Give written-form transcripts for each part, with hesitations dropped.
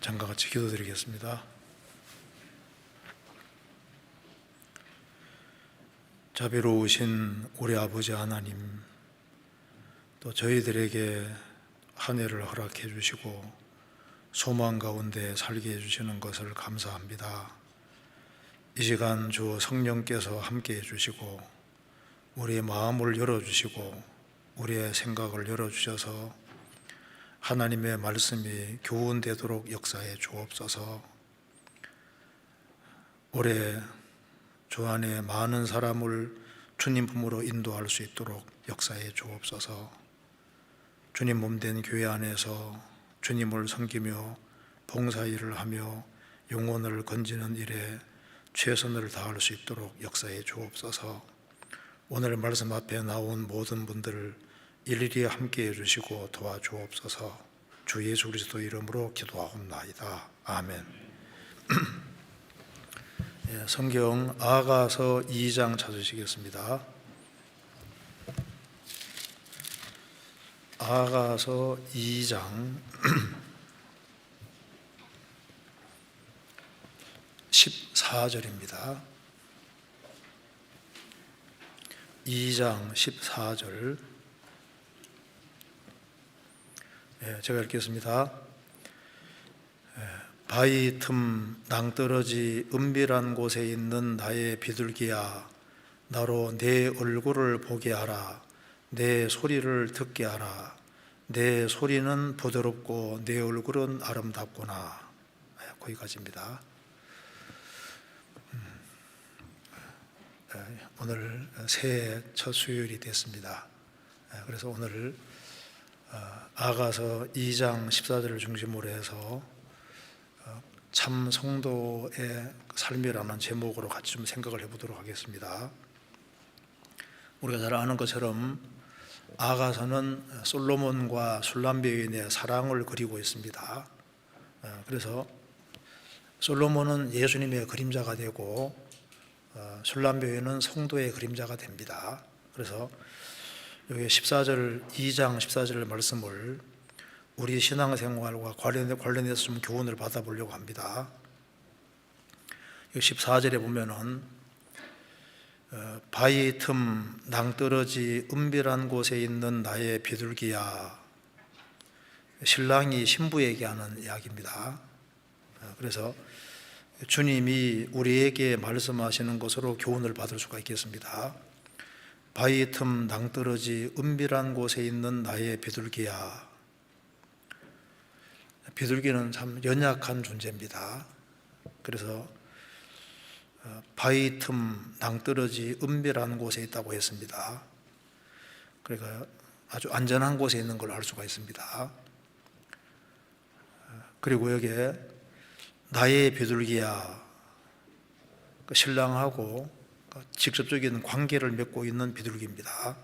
잠깐 같이 기도드리겠습니다. 자비로우신 우리 아버지 하나님, 또 저희들에게 한 해를 허락해 주시고 소망 가운데 살게 해주시는 것을 감사합니다. 이 시간 주 성령께서 함께 해주시고 우리의 마음을 열어주시고 우리의 생각을 열어주셔서 하나님의 말씀이 교훈되도록 역사해 주옵소서. 올해 주 안에 많은 사람을 주님 품으로 인도할 수 있도록 역사해 주옵소서. 주님 몸된 교회 안에서 주님을 섬기며 봉사일을 하며 영혼을 건지는 일에 최선을 다할 수 있도록 역사해 주옵소서. 오늘 말씀 앞에 나온 모든 분들 일일이 함께 해주시고 도와주옵소서. 주 예수 그리스도 이름으로 기도하옵나이다. 아멘. 성경 아가서 2장 찾으시겠습니다. 아가서 2장 14절입니다. 2장 14절 제가 읽겠습니다. 바위 틈 낭떠러지 은밀한 곳에 있는 나의 비둘기야, 나로 내 얼굴을 보게 하라. 내 소리를 듣게 하라. 내 소리는 부드럽고 내 얼굴은 아름답구나. 거기까지입니다. 오늘 새해 첫 수요일이 됐습니다. 그래서 오늘 아가서 2장 14절을 중심으로 해서 참 성도의 삶이라는 제목으로 같이 좀 생각을 해보도록 하겠습니다. 우리가 잘 아는 것처럼 아가서는 솔로몬과 술람 여인의 사랑을 그리고 있습니다. 그래서 솔로몬은 예수님의 그림자가 되고 술람 여인은 성도의 그림자가 됩니다. 그래서 여기 2장 14절 말씀을 우리 신앙생활과 관련해서 좀 교훈을 받아보려고 합니다. 14절에 보면은 바위 틈 낭떠러지 은밀한 곳에 있는 나의 비둘기야, 신랑이 신부에게 하는 이야기입니다. 그래서 주님이 우리에게 말씀하시는 것으로 교훈을 받을 수가 있겠습니다. 바위 틈 낭떠러지 은밀한 곳에 있는 나의 비둘기야. 비둘기는 참 연약한 존재입니다. 그래서 바위 틈 낭떠러지 은밀한 곳에 있다고 했습니다. 그러니까 아주 안전한 곳에 있는 걸 알 수가 있습니다. 그리고 여기에 나의 비둘기야, 신랑하고 직접적인 관계를 맺고 있는 비둘기입니다.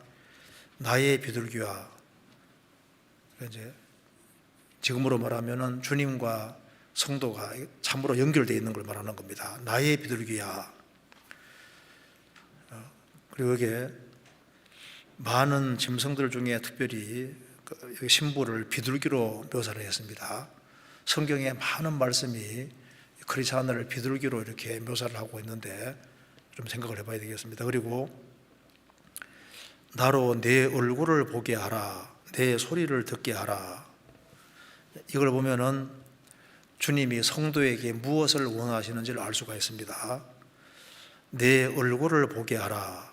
나의 비둘기야. 이제 지금으로 말하면은 주님과 성도가 참으로 연결되어 있는 걸 말하는 겁니다. 나의 비둘기야. 그리고 여기에 많은 짐승들 중에 특별히 신부를 비둘기로 묘사를 했습니다. 성경에 많은 말씀이 크리스찬을 비둘기로 이렇게 묘사를 하고 있는데 좀 생각을 해봐야 되겠습니다. 그리고 나로 내 얼굴을 보게 하라. 내 소리를 듣게 하라. 이걸 보면은 주님이 성도에게 무엇을 원하시는지를 알 수가 있습니다. 내 얼굴을 보게 하라.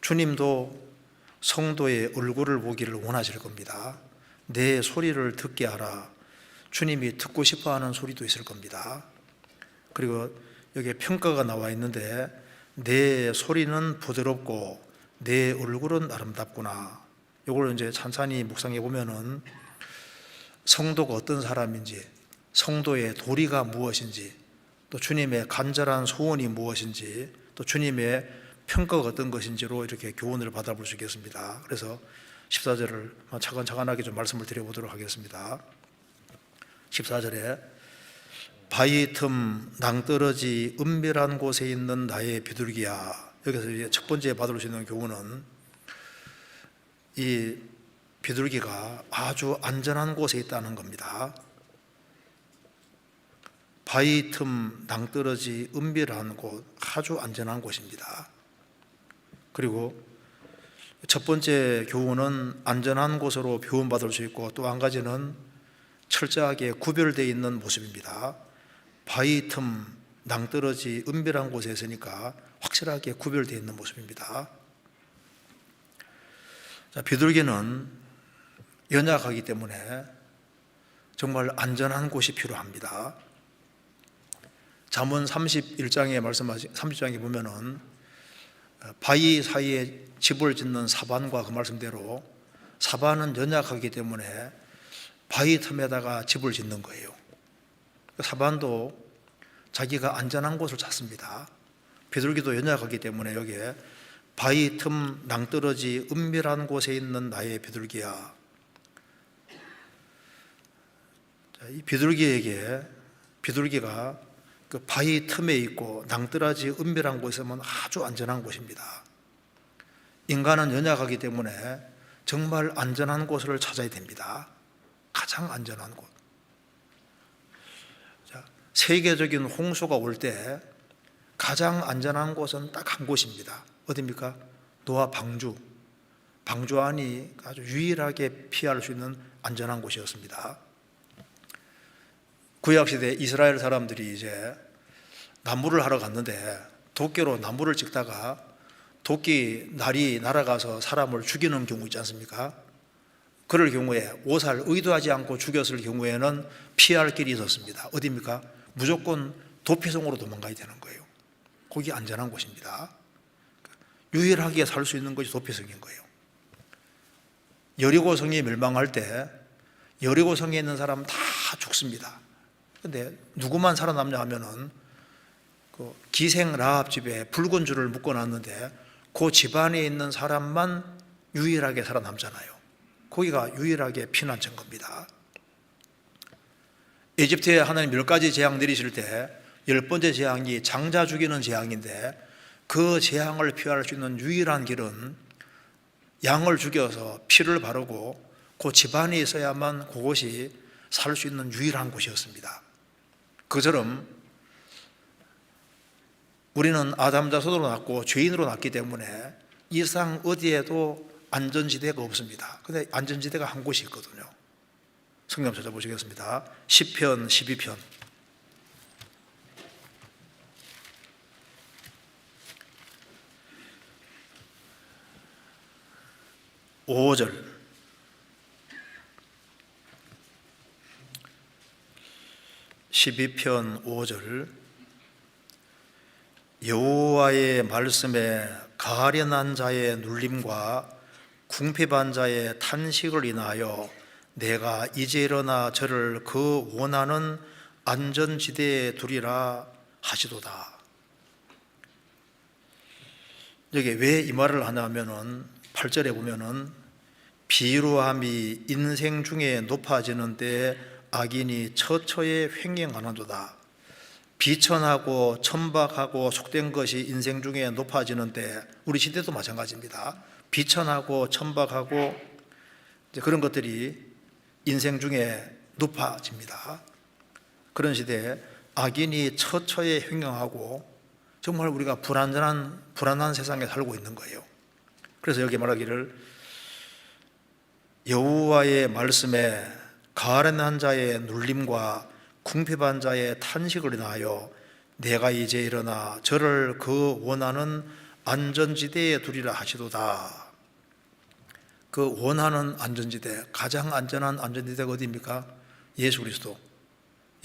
주님도 성도의 얼굴을 보기를 원하실 겁니다. 내 소리를 듣게 하라. 주님이 듣고 싶어하는 소리도 있을 겁니다. 그리고 여기에 평가가 나와 있는데 내 소리는 부드럽고 내 얼굴은 아름답구나. 이걸 이제 찬찬히 묵상해 보면은 성도가 어떤 사람인지, 성도의 도리가 무엇인지, 또 주님의 간절한 소원이 무엇인지, 또 주님의 평가가 어떤 것인지로 이렇게 교훈을 받아볼 수 있겠습니다. 그래서 14절을 차근차근하게 좀 말씀을 드려보도록 하겠습니다. 14절에 바위 틈 낭떠러지 은밀한 곳에 있는 나의 비둘기야. 여기서 이제 첫 번째 받을 수 있는 교훈은 이 비둘기가 아주 안전한 곳에 있다는 겁니다. 바위 틈 낭떠러지 은밀한 곳, 아주 안전한 곳입니다. 그리고 첫 번째 교훈은 안전한 곳으로 교훈받을 수 있고, 또 한 가지는 철저하게 구별되어 있는 모습입니다. 바위 틈 낭떠러지 은밀한 곳에 있으니까 확실하게 구별되어 있는 모습입니다. 자, 비둘기는 연약하기 때문에 정말 안전한 곳이 필요합니다. 잠언 31장에 말씀하신 30장에 보면은 바위 사이에 집을 짓는 사반과 그 말씀대로 사반은 연약하기 때문에 바위 틈에다가 집을 짓는 거예요. 사반도 자기가 안전한 곳을 찾습니다. 비둘기도 연약하기 때문에 여기에 바위 틈 낭떠러지 은밀한 곳에 있는 나의 비둘기야. 이 비둘기가 그 바위 틈에 있고 낭떠러지 은밀한 곳에서는 아주 안전한 곳입니다. 인간은 연약하기 때문에 정말 안전한 곳을 찾아야 됩니다. 가장 안전한 곳. 자, 세계적인 홍수가 올 때 가장 안전한 곳은 딱 한 곳입니다. 어디입니까? 노아 방주. 방주 안이 아주 유일하게 피할 수 있는 안전한 곳이었습니다. 구약시대 이스라엘 사람들이 이제 나무를 하러 갔는데 도끼로 나무를 찍다가 도끼 날이 날아가서 사람을 죽이는 경우 있지 않습니까? 그럴 경우에 오살 의도하지 않고 죽였을 경우에는 피할 길이 있었습니다. 어디입니까? 무조건 도피성으로 도망가야 되는 거예요. 거기 안전한 곳입니다. 유일하게 살 수 있는 것이 도피성인 거예요. 여리고성이 멸망할 때 여리고성에 있는 사람 다 죽습니다. 그런데 누구만 살아남냐 하면은 그 기생 라합 집에 붉은 줄을 묶어놨는데 그 집안에 있는 사람만 유일하게 살아남잖아요. 거기가 유일하게 피난처인 겁니다. 이집트에 하나님 10가지 재앙 내리실 때 10번째 재앙이 장자 죽이는 재앙인데 그 재앙을 피할 수 있는 유일한 길은 양을 죽여서 피를 바르고 그 집안에 있어야만 그곳이 살 수 있는 유일한 곳이었습니다. 그처럼 우리는 아담자손으로 났고 죄인으로 났기 때문에 이 세상 어디에도 안전지대가 없습니다. 그런데 안전지대가 한 곳이 있거든요. 성경 찾아보시겠습니다. 시편 12편 5절. (12편) 5절. 여호와의 말씀에 가련한 자의 눌림과 궁핍한 자의 탄식을 인하여 내가 이제 일어나 저를 그 원하는 안전지대에 두리라 하시도다. 여기 왜 이 말을 하냐면은 8절에 보면은 비루함이 인생 중에 높아지는 때에 악인이 처처에 횡행하는도다. 비천하고 천박하고 속된 것이 인생 중에 높아지는 때, 우리 시대도 마찬가지입니다. 비천하고 천박하고 이제 그런 것들이 인생 중에 높아집니다. 그런 시대에 악인이 처처에 횡행하고 정말 우리가 불안한 세상에 살고 있는 거예요. 그래서 여기 말하기를 여호와의 말씀에 가련한 자의 눌림과 궁핍한 자의 탄식을 인하여 내가 이제 일어나 저를 그 원하는 안전지대에 두리라 하시도다. 그 원하는 안전지대, 가장 안전한 안전지대가 어디입니까? 예수 그리스도.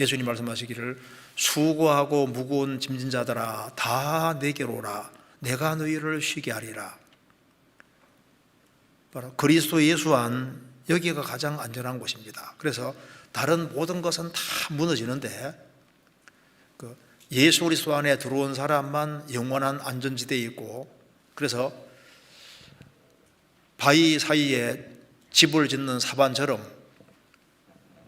예수님 말씀하시기를 수고하고 무거운 짐진 자들아 다 내게로 오라 내가 너희를 쉬게 하리라. 바로 그리스도 예수 안, 여기가 가장 안전한 곳입니다. 그래서 다른 모든 것은 다 무너지는데 그 예수 그리스도 안에 들어온 사람만 영원한 안전지대에 있고, 그래서 바위 사이에 집을 짓는 사반처럼,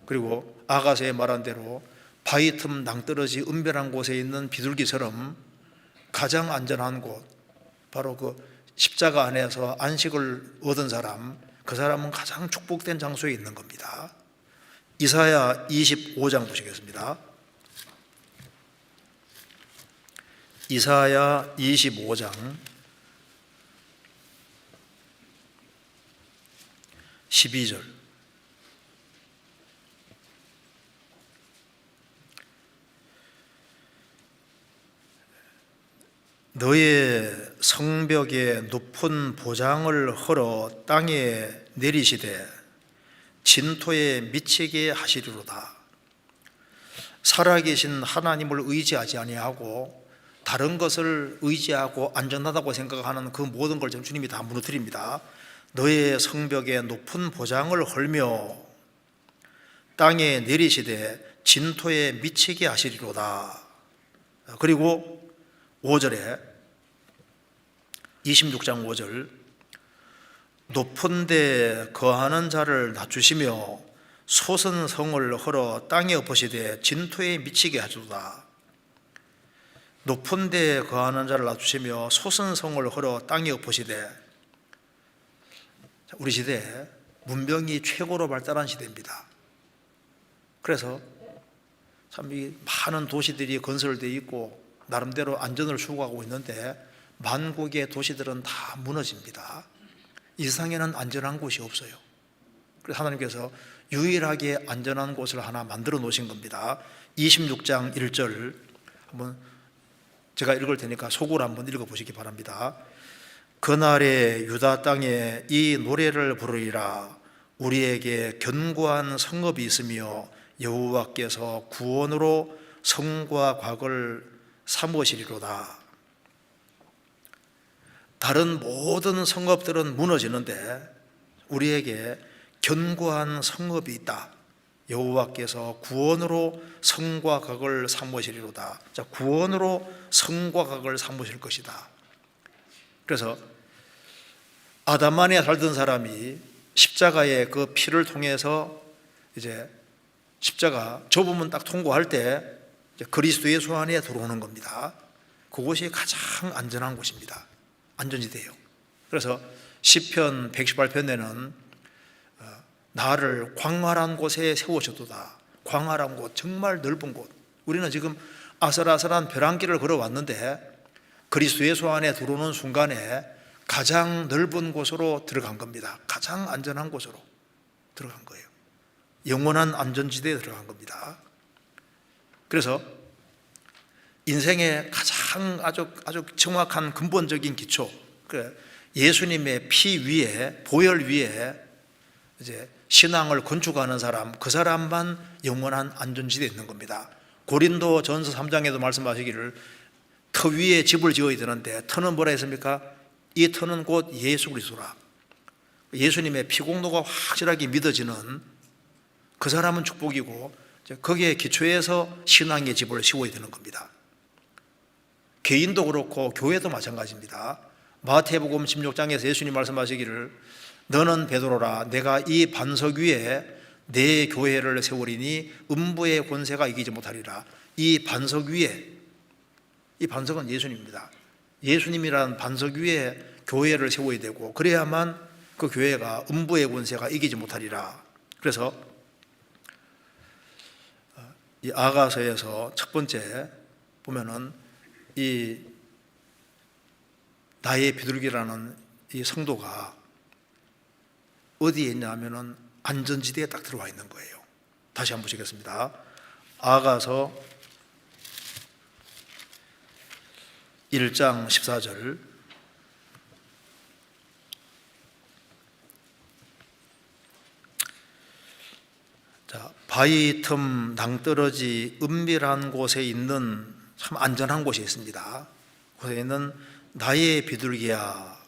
그리고 아가서에 말한 대로 바위 틈 낭떠러지 은별한 곳에 있는 비둘기처럼 가장 안전한 곳, 바로 그 십자가 안에서 안식을 얻은 사람, 그 사람은 가장 축복된 장소에 있는 겁니다. 이사야 25장 보시겠습니다. 이사야 25장 12절. 너의 성벽에 높은 보장을 헐어 땅에 내리시되 진토에 미치게 하시리로다. 살아계신 하나님을 의지하지 아니하고 다른 것을 의지하고 안전하다고 생각하는 그 모든 걸 주님이 다 무너뜨립니다. 너의 성벽에 높은 보장을 헐며 땅에 내리시되 진토에 미치게 하시리로다. 그리고 5절에 26장 5절 높은 데 거하는 자를 낮추시며 솟은 성을 헐어 땅에 엎으시되 진토에 미치게 하시도다. 높은 데 거하는 자를 낮추시며 솟은 성을 헐어 땅에 엎으시되, 우리 시대에 문명이 최고로 발달한 시대입니다. 그래서 참 이 많은 도시들이 건설되어 있고 나름대로 안전을 추구하고 있는데 만국의 도시들은 다 무너집니다. 이 세상에는 안전한 곳이 없어요. 그래서 하나님께서 유일하게 안전한 곳을 하나 만들어 놓으신 겁니다. 26장 1절 한번 제가 읽을 테니까 속으로 한번 읽어보시기 바랍니다. 그날에 유다 땅에 이 노래를 부르리라. 우리에게 견고한 성읍이 있으며 여호와께서 구원으로 성과 곽을 삼으시리로다. 다른 모든 성읍들은 무너지는데 우리에게 견고한 성읍이 있다. 여호와께서 구원으로 성과 곽을 삼으시리로다. 자, 구원으로 성과 곽을 삼으실 것이다. 그래서 아담 안에 살던 사람이 십자가의 그 피를 통해서 이제 십자가 좁으면 딱 통과할 때 그리스도 예수 안에 들어오는 겁니다. 그곳이 가장 안전한 곳입니다. 안전지대예요. 그래서 시편 118편에는 나를 광활한 곳에 세우셨도다. 광활한 곳, 정말 넓은 곳. 우리는 지금 아슬아슬한 벼랑길을 걸어왔는데 그리스도 예수 안에 들어오는 순간에 가장 넓은 곳으로 들어간 겁니다. 가장 안전한 곳으로 들어간 거예요. 영원한 안전지대에 들어간 겁니다. 그래서 인생의 가장 아주 정확한 근본적인 기초, 예수님의 피 위에, 보혈 위에 이제 신앙을 건축하는 사람, 그 사람만 영원한 안전지대에 있는 겁니다. 고린도 전서 3장에도 말씀하시기를 터 위에 집을 지어야 되는데 터는 뭐라 했습니까? 이 터는 곧 예수 그리스도라. 예수님의 피공로가 확실하게 믿어지는 그 사람은 축복이고 거기에 기초해서 신앙의 집을 세워야 되는 겁니다. 개인도 그렇고 교회도 마찬가지입니다. 마태복음 16장에서 예수님 말씀하시기를 너는 베드로라. 내가 이 반석 위에 내 교회를 세우리니 음부의 권세가 이기지 못하리라. 이 반석 위에, 이 반석은 예수님입니다. 예수님이라는 반석 위에 교회를 세워야 되고 그래야만 그 교회가 음부의 권세가 이기지 못하리라. 그래서 이 아가서에서 첫 번째 보면은 이 나의 비둘기라는 이 성도가 어디에 있냐 하면은 안전지대에 딱 들어와 있는 거예요. 다시 한번 보시겠습니다. 아가서 1장 14절 자, 바위 틈 낭떠러지 은밀한 곳에 있는 참 안전한 곳이 있습니다. 곳에 있는 나의 비둘기야.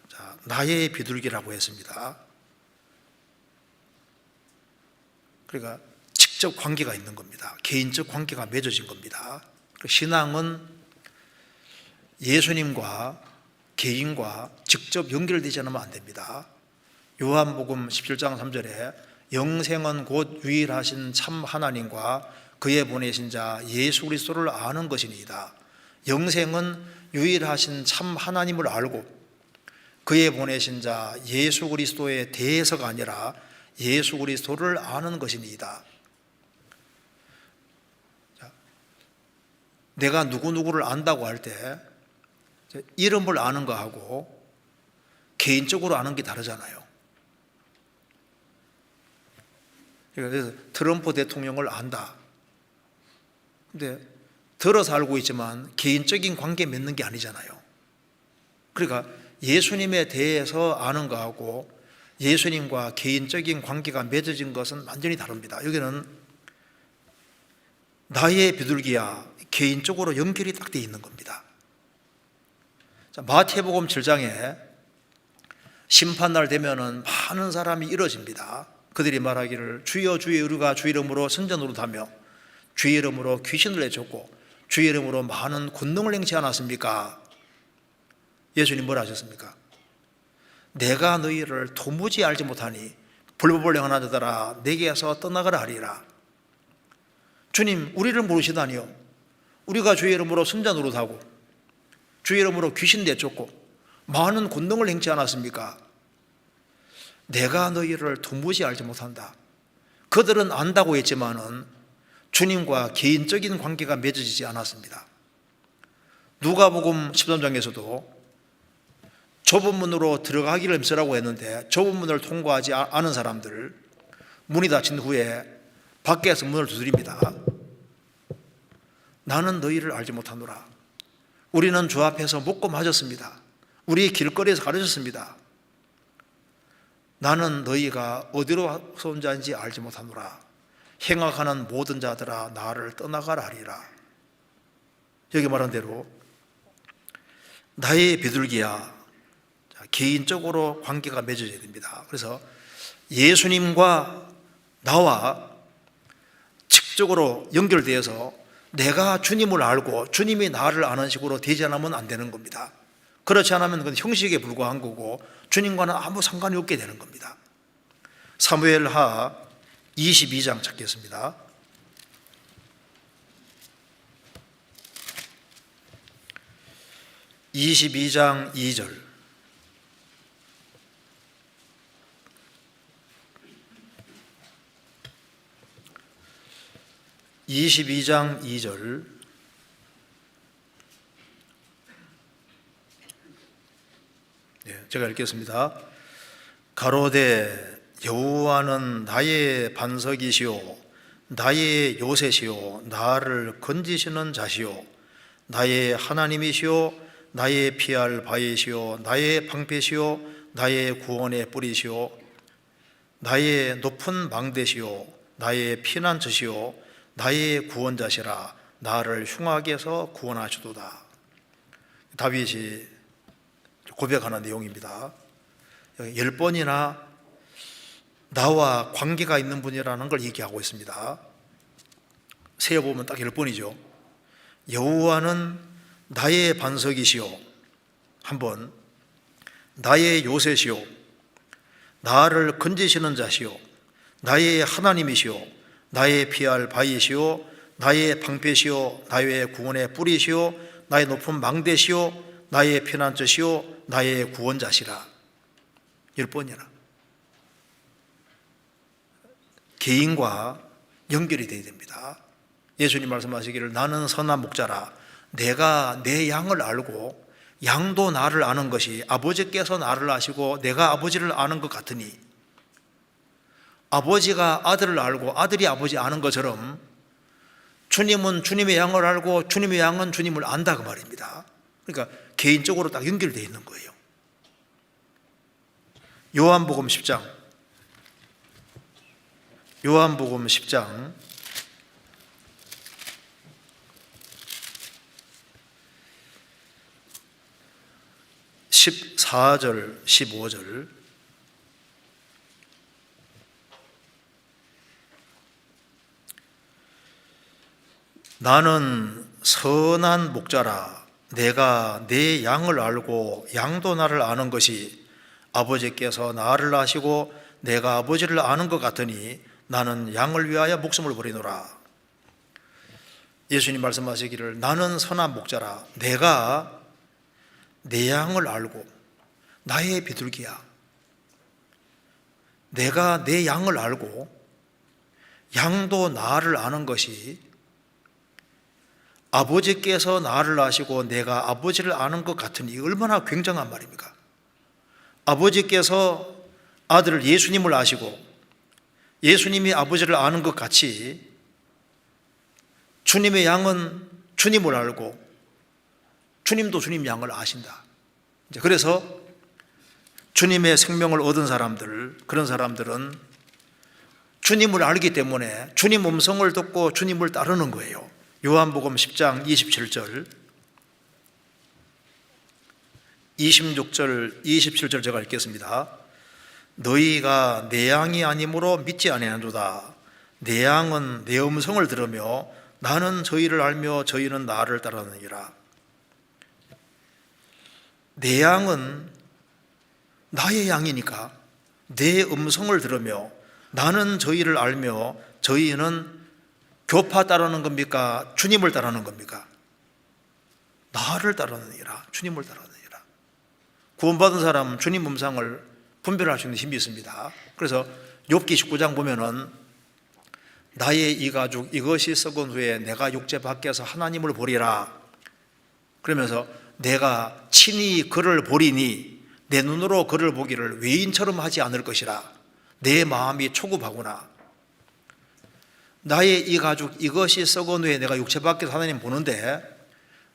자, 나의 비둘기라고 했습니다. 그러니까 직접 관계가 있는 겁니다. 개인적 관계가 맺어진 겁니다. 신앙은 예수님과 개인과 직접 연결되지 않으면 안 됩니다. 요한복음 17장 3절에 영생은 곧 유일하신 참 하나님과 그의 보내신 자 예수 그리스도를 아는 것이니이다. 영생은 유일하신 참 하나님을 알고 그의 보내신 자 예수 그리스도에 대해서가 아니라 예수 그리스도를 아는 것이니이다. 내가 누구누구를 안다고 할 때 이름을 아는 거하고 개인적으로 아는 게 다르잖아요. 그래서 트럼프 대통령을 안다. 근데 들어서 알고 있지만 개인적인 관계 맺는 게 아니잖아요. 그러니까 예수님에 대해서 아는 거하고 예수님과 개인적인 관계가 맺어진 것은 완전히 다릅니다. 여기는 나의 비둘기야 개인적으로 연결이 딱 돼 있는 겁니다. 자, 마태복음 7장에 심판날 되면은 많은 사람이 이뤄집니다. 그들이 말하기를 주여 주여 우리가 주 이름으로 선전 노릇하며 주 이름으로 귀신을 내쫓고 주 이름으로 많은 권능을 행치 않았습니까? 예수님 뭐라 하셨습니까? 내가 너희를 도무지 알지 못하니 불법을 행하는 자들아 내게서 떠나가라 하리라. 주님 우리를 모르시다니요. 우리가 주의 이름으로 선전 노릇하고 주의 이름으로 귀신 내쫓고 많은 권능을 행치 않았습니까? 내가 너희를 도무지 알지 못한다. 그들은 안다고 했지만은 주님과 개인적인 관계가 맺어지지 않았습니다. 누가복음 13장에서도 좁은 문으로 들어가기를 힘쓰라고 했는데 좁은 문을 통과하지 않은 사람들, 문이 닫힌 후에 밖에서 문을 두드립니다. 나는 너희를 알지 못하노라. 우리는 주 앞에서 묻고 맞았습니다. 우리 길거리에서 가르쳤습니다. 나는 너희가 어디로 온 자인지 알지 못하노라. 행악하는 모든 자들아 나를 떠나가라 하리라. 여기 말한 대로 나의 비둘기야 개인적으로 관계가 맺어져야 됩니다. 그래서 예수님과 나와 직접적으로 연결되어서 내가 주님을 알고 주님이 나를 아는 식으로 되지 않으면 안 되는 겁니다. 그렇지 않으면 그건 형식에 불과한 거고 주님과는 아무 상관이 없게 되는 겁니다. 사무엘하 22장 찾겠습니다. 22장 2절. (22장 2절) 제가 읽겠습니다. 가로되 여호와는 나의 반석이시오 나의 요새시오 나를 건지시는 자시오 나의 하나님이시오 나의 피할 바위시오 나의 방패시오 나의 구원의 뿌리시오 나의 높은 망대시오 나의 피난처시오 나의 구원자시라 나를 흉악에서 구원하시도다. 다윗이 고백하는 내용입니다. 10번이나 나와 관계가 있는 분이라는 걸 얘기하고 있습니다. 세어보면 딱 10번이죠. 여호와는 나의 반석이시오 한번, 나의 요새시오 나를 건지시는 자시오 나의 하나님이시오 나의 피할 바위시오 나의 방패시오 나의 구원의 뿌리시오 나의 높은 망대시오 나의 피난처시오 나의 구원자시라. 10번이나 개인과 연결이 되어야 됩니다. 예수님 말씀하시기를 나는 선한 목자라 내가 내 양을 알고 양도 나를 아는 것이 아버지께서 나를 아시고 내가 아버지를 아는 것 같으니, 아버지가 아들을 알고 아들이 아버지 아는 것처럼 주님은 주님의 양을 알고 주님의 양은 주님을 안다 그 말입니다. 그러니까 개인적으로 딱 연결되어 있는 거예요. 요한복음 10장 14절 15절 나는 선한 목자라 내가 내 양을 알고 양도 나를 아는 것이 아버지께서 나를 아시고 내가 아버지를 아는 것 같으니 나는 양을 위하여 목숨을 버리노라. 예수님 말씀하시기를 나는 선한 목자라 내가 내 양을 알고 나의 비둘기야. 내가 내 양을 알고 양도 나를 아는 것이 아버지께서 나를 아시고 내가 아버지를 아는 것 같으니 얼마나 굉장한 말입니까? 아버지께서 아들 예수님을 아시고 예수님이 아버지를 아는 것 같이 주님의 양은 주님을 알고 주님도 주님 양을 아신다. 그래서 주님의 생명을 얻은 사람들, 그런 사람들은 주님을 알기 때문에 주님 음성을 듣고 주님을 따르는 거예요. 요한복음 10장 27절, 26절, 27절 제가 읽겠습니다. 너희가 내 양이 아니므로 믿지 아니하노라. 내 양은 내 음성을 들으며 나는 저희를 알며 저희는 나를 따르느니라. 내 양은 나의 양이니까 내 음성을 들으며 나는 저희를 알며 저희는 교파 따르는 겁니까? 주님을 따르는 겁니까? 나를 따르느니라. 주님을 따르느니라. 구원받은 사람은 주님 음성을 분별할 수 있는 힘이 있습니다. 그래서 욥기 19장 보면은 나의 이 가죽 이것이 썩은 후에 내가 육체 밖에서 하나님을 보리라. 그러면서 내가 친히 그를 보리니 내 눈으로 그를 보기를 외인처럼 하지 않을 것이라. 내 마음이 초급하구나. 나의 이 가죽 이것이 썩은 후에 내가 육체 밖에서 하나님 보는데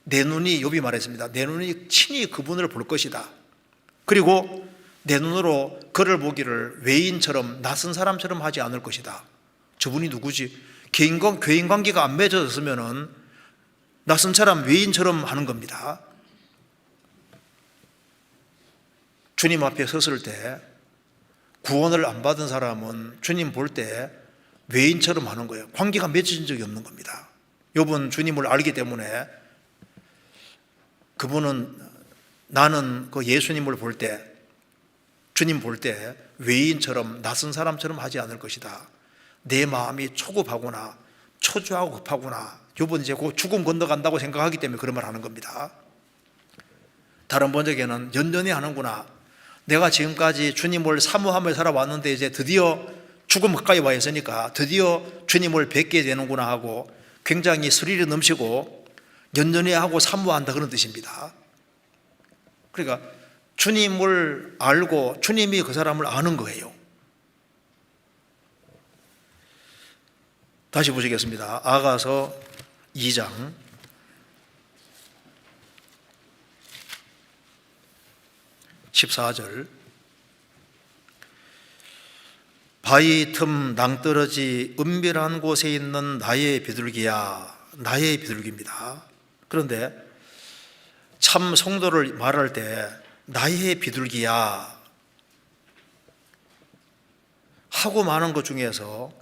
내 눈이, 욥이 말했습니다. 내 눈이 친히 그분을 볼 것이다. 그리고 내 눈으로 그를 보기를 외인처럼 낯선 사람처럼 하지 않을 것이다. 저분이 누구지? 교인 관계가 안 맺어졌으면 낯선 사람 외인처럼 하는 겁니다. 주님 앞에 섰을 때 구원을 안 받은 사람은 주님 볼 때 외인처럼 하는 거예요. 관계가 맺어진 적이 없는 겁니다. 욥은 주님을 알기 때문에 그분은 나는 그 예수님을 볼 때, 주님 볼 때 외인처럼 낯선 사람처럼 하지 않을 것이다. 내 마음이 초급하구나, 초조하고 급하구나. 욥은 이제 곧 죽음 건너간다고 생각하기 때문에 그런 말 하는 겁니다. 다른 번역에는 연연히 하는구나. 내가 지금까지 주님을 사모하며 살아왔는데 이제 드디어 죽음 가까이 와 있으니까 드디어 주님을 뵙게 되는구나 하고 굉장히 스릴이 넘치고 연연히 하고 사모한다, 그런 뜻입니다. 그러니까 주님을 알고 주님이 그 사람을 아는 거예요. 다시 보시겠습니다. 아가서 2장 14절. 바위 틈 낭떠러지 은밀한 곳에 있는 나의 비둘기야. 나의 비둘기입니다. 그런데 참 성도를 말할 때 나의 비둘기야 하고 많은 것 중에서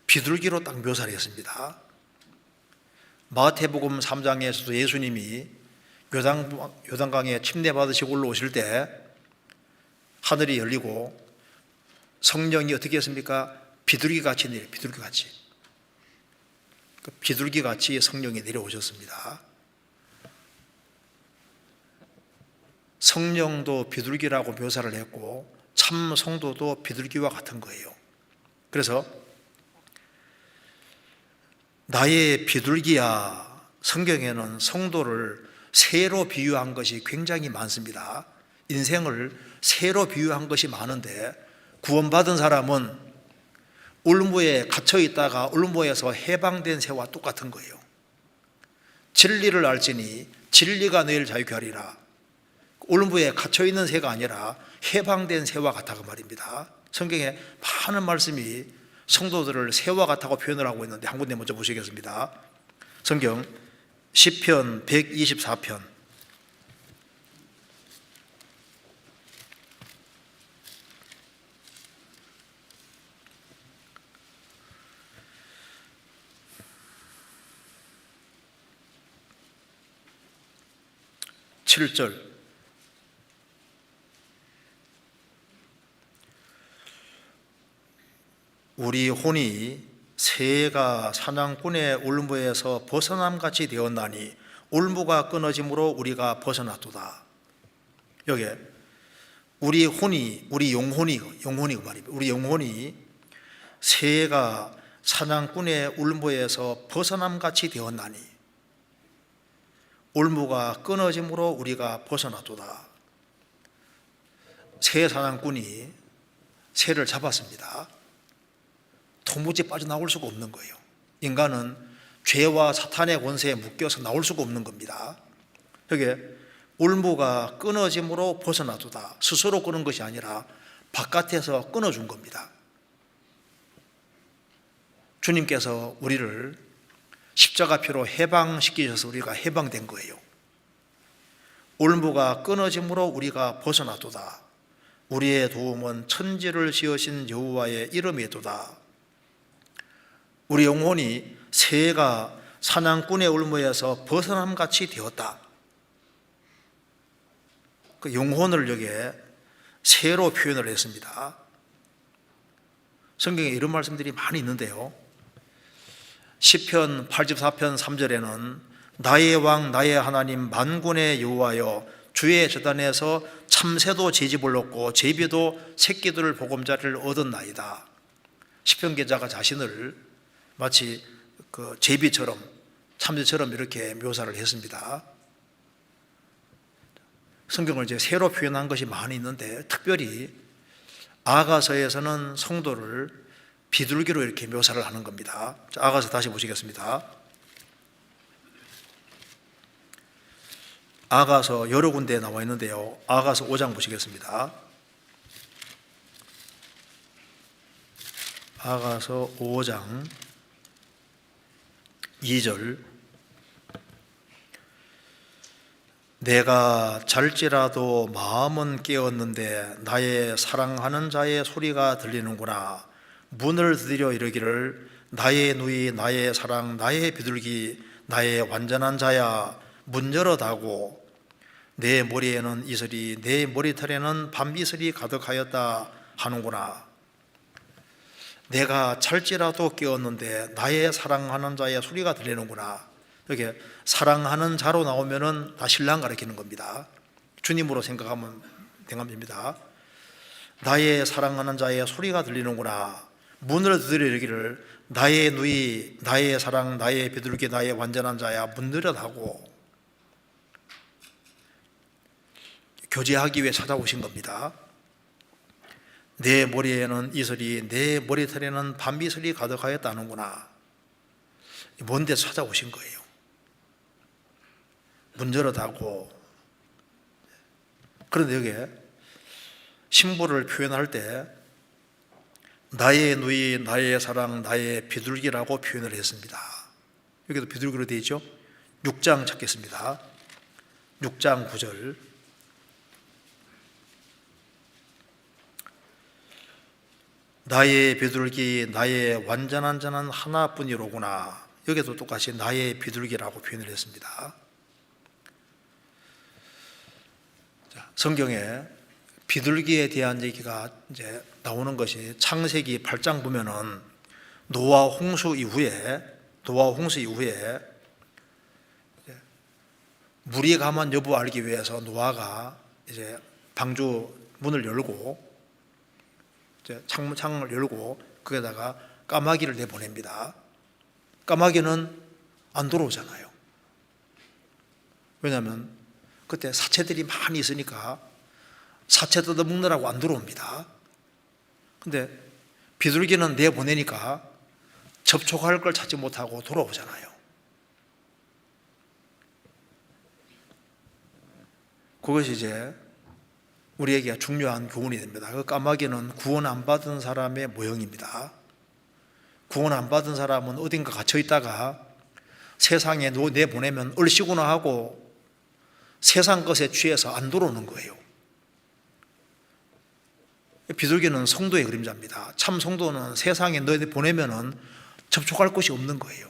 비둘기로 딱 묘사를 했습니다. 마태복음 3장에서도 예수님이 요단강에 침례받으시고 올라오실 때 하늘이 열리고 성령이 어떻게 했습니까? 비둘기같이 내려, 비둘기같이. 비둘기같이 성령이 내려오셨습니다. 성령도 비둘기라고 묘사를 했고 참 성도도 비둘기와 같은 거예요. 그래서 나의 비둘기야, 성경에는 성도를 새로 비유한 것이 굉장히 많습니다. 인생을 새로 비유한 것이 많은데 구원받은 사람은 울무에 갇혀 있다가 울무에서 해방된 새와 똑같은 거예요. 진리를 알지니 진리가 너희를 자유케 하리라. 울무에 갇혀 있는 새가 아니라 해방된 새와 같다고 말입니다. 성경에 많은 말씀이 성도들을 새와 같다고 표현을 하고 있는데 한 군데 먼저 보시겠습니다. 성경 시편 124편 7절. 우리 혼이 새가 사냥꾼의 울무에서 벗어남같이 되었나니 울무가 끊어짐으로 우리가 벗어났도다. 여기 우리 영혼이 그 말입니다. 우리 영혼이 새가 사냥꾼의 울무에서 벗어남같이 되었나니 울무가 끊어짐으로 우리가 벗어나도다. 새 사냥꾼이 새를 잡았습니다. 도무지 빠져나올 수가 없는 거예요. 인간은 죄와 사탄의 권세에 묶여서 나올 수가 없는 겁니다. 여기 울무가 끊어짐으로 벗어나도다. 스스로 끊은 것이 아니라 바깥에서 끊어준 겁니다. 주님께서 우리를 십자가피로 해방시키셔서 우리가 해방된 거예요. 울무가 끊어짐으로 우리가 벗어나도다. 우리의 도움은 천지를 지으신 여호와의 이름이도다. 우리 영혼이 새가 사냥꾼의 울무에서 벗어남같이 되었다. 그 영혼을 여기에 새로 표현을 했습니다. 성경에 이런 말씀들이 많이 있는데요. 시편 84편 3절에는 나의 왕 나의 하나님 만군의 여호와여 주의 제단에서 참새도 제집을 얻고 제비도 새끼들을 보금자리를 얻었나이다. 시편 기자가 자신을 마치 그 제비처럼 참새처럼 이렇게 묘사를 했습니다. 성경을 이제 새로 표현한 것이 많이 있는데 특별히 아가서에서는 성도를 비둘기로 이렇게 묘사를 하는 겁니다. 자, 아가서 다시 보시겠습니다. 아가서 여러 군데에 나와 있는데요. 아가서 5장 보시겠습니다. 아가서 5장 2절 내가 잘지라도 마음은 깨었는데 나의 사랑하는 자의 소리가 들리는구나. 문을 두드려 이르기를 나의 누이 나의 사랑 나의 비둘기 나의 완전한 자야 문 열어다고 내 머리에는 이슬이 내 머리털에는 밤이슬이 가득하였다 하는구나. 내가 잘지라도 깨었는데 나의 사랑하는 자의 소리가 들리는구나. 이렇게 사랑하는 자로 나오면은 다 신랑 가리키는 겁니다. 주님으로 생각하면 됩니다. 나의 사랑하는 자의 소리가 들리는구나. 문을 두드려 이르기를 나의 누이 나의 사랑 나의 비둘기 나의 완전한 자야 문 열어다고 교제하기 위해 찾아오신 겁니다. 내 머리에는 이슬이 내 머리털에는 밤이슬이 가득하였다는구나. 먼 데서 찾아오신 거예요. 문 열어다고. 그런데 여기에 신부를 표현할 때 나의 누이 나의 사랑 나의 비둘기라고 표현을 했습니다. 여기도 비둘기로 되어 있죠. 6장 찾겠습니다. 6장 9절 나의 비둘기 나의 완전한 자는 하나뿐이로구나. 여기도 똑같이 나의 비둘기라고 표현을 했습니다. 성경에 비둘기에 대한 얘기가 이제 나오는 것이 창세기 8장 보면은 노아 홍수 이후에 물이 감한 여부 알기 위해서 노아가 이제 방주 문을 열고 이제 창을 열고 거기다가 까마귀를 내보냅니다. 까마귀는 안 돌아오잖아요. 왜냐하면 그때 사체들이 많이 있으니까 사체 뜯어 먹느라고 안 들어옵니다. 근데 비둘기는 내보내니까 접촉할 걸 찾지 못하고 돌아오잖아요. 그것이 이제 우리에게 중요한 교훈이 됩니다. 그 까마귀는 구원 안 받은 사람의 모형입니다. 구원 안 받은 사람은 어딘가 갇혀 있다가 세상에 내보내면 얼씨구나 하고 세상 것에 취해서 안 들어오는 거예요. 비둘기는 성도의 그림자입니다. 참 성도는 세상에 보내면은 접촉할 곳이 없는 거예요.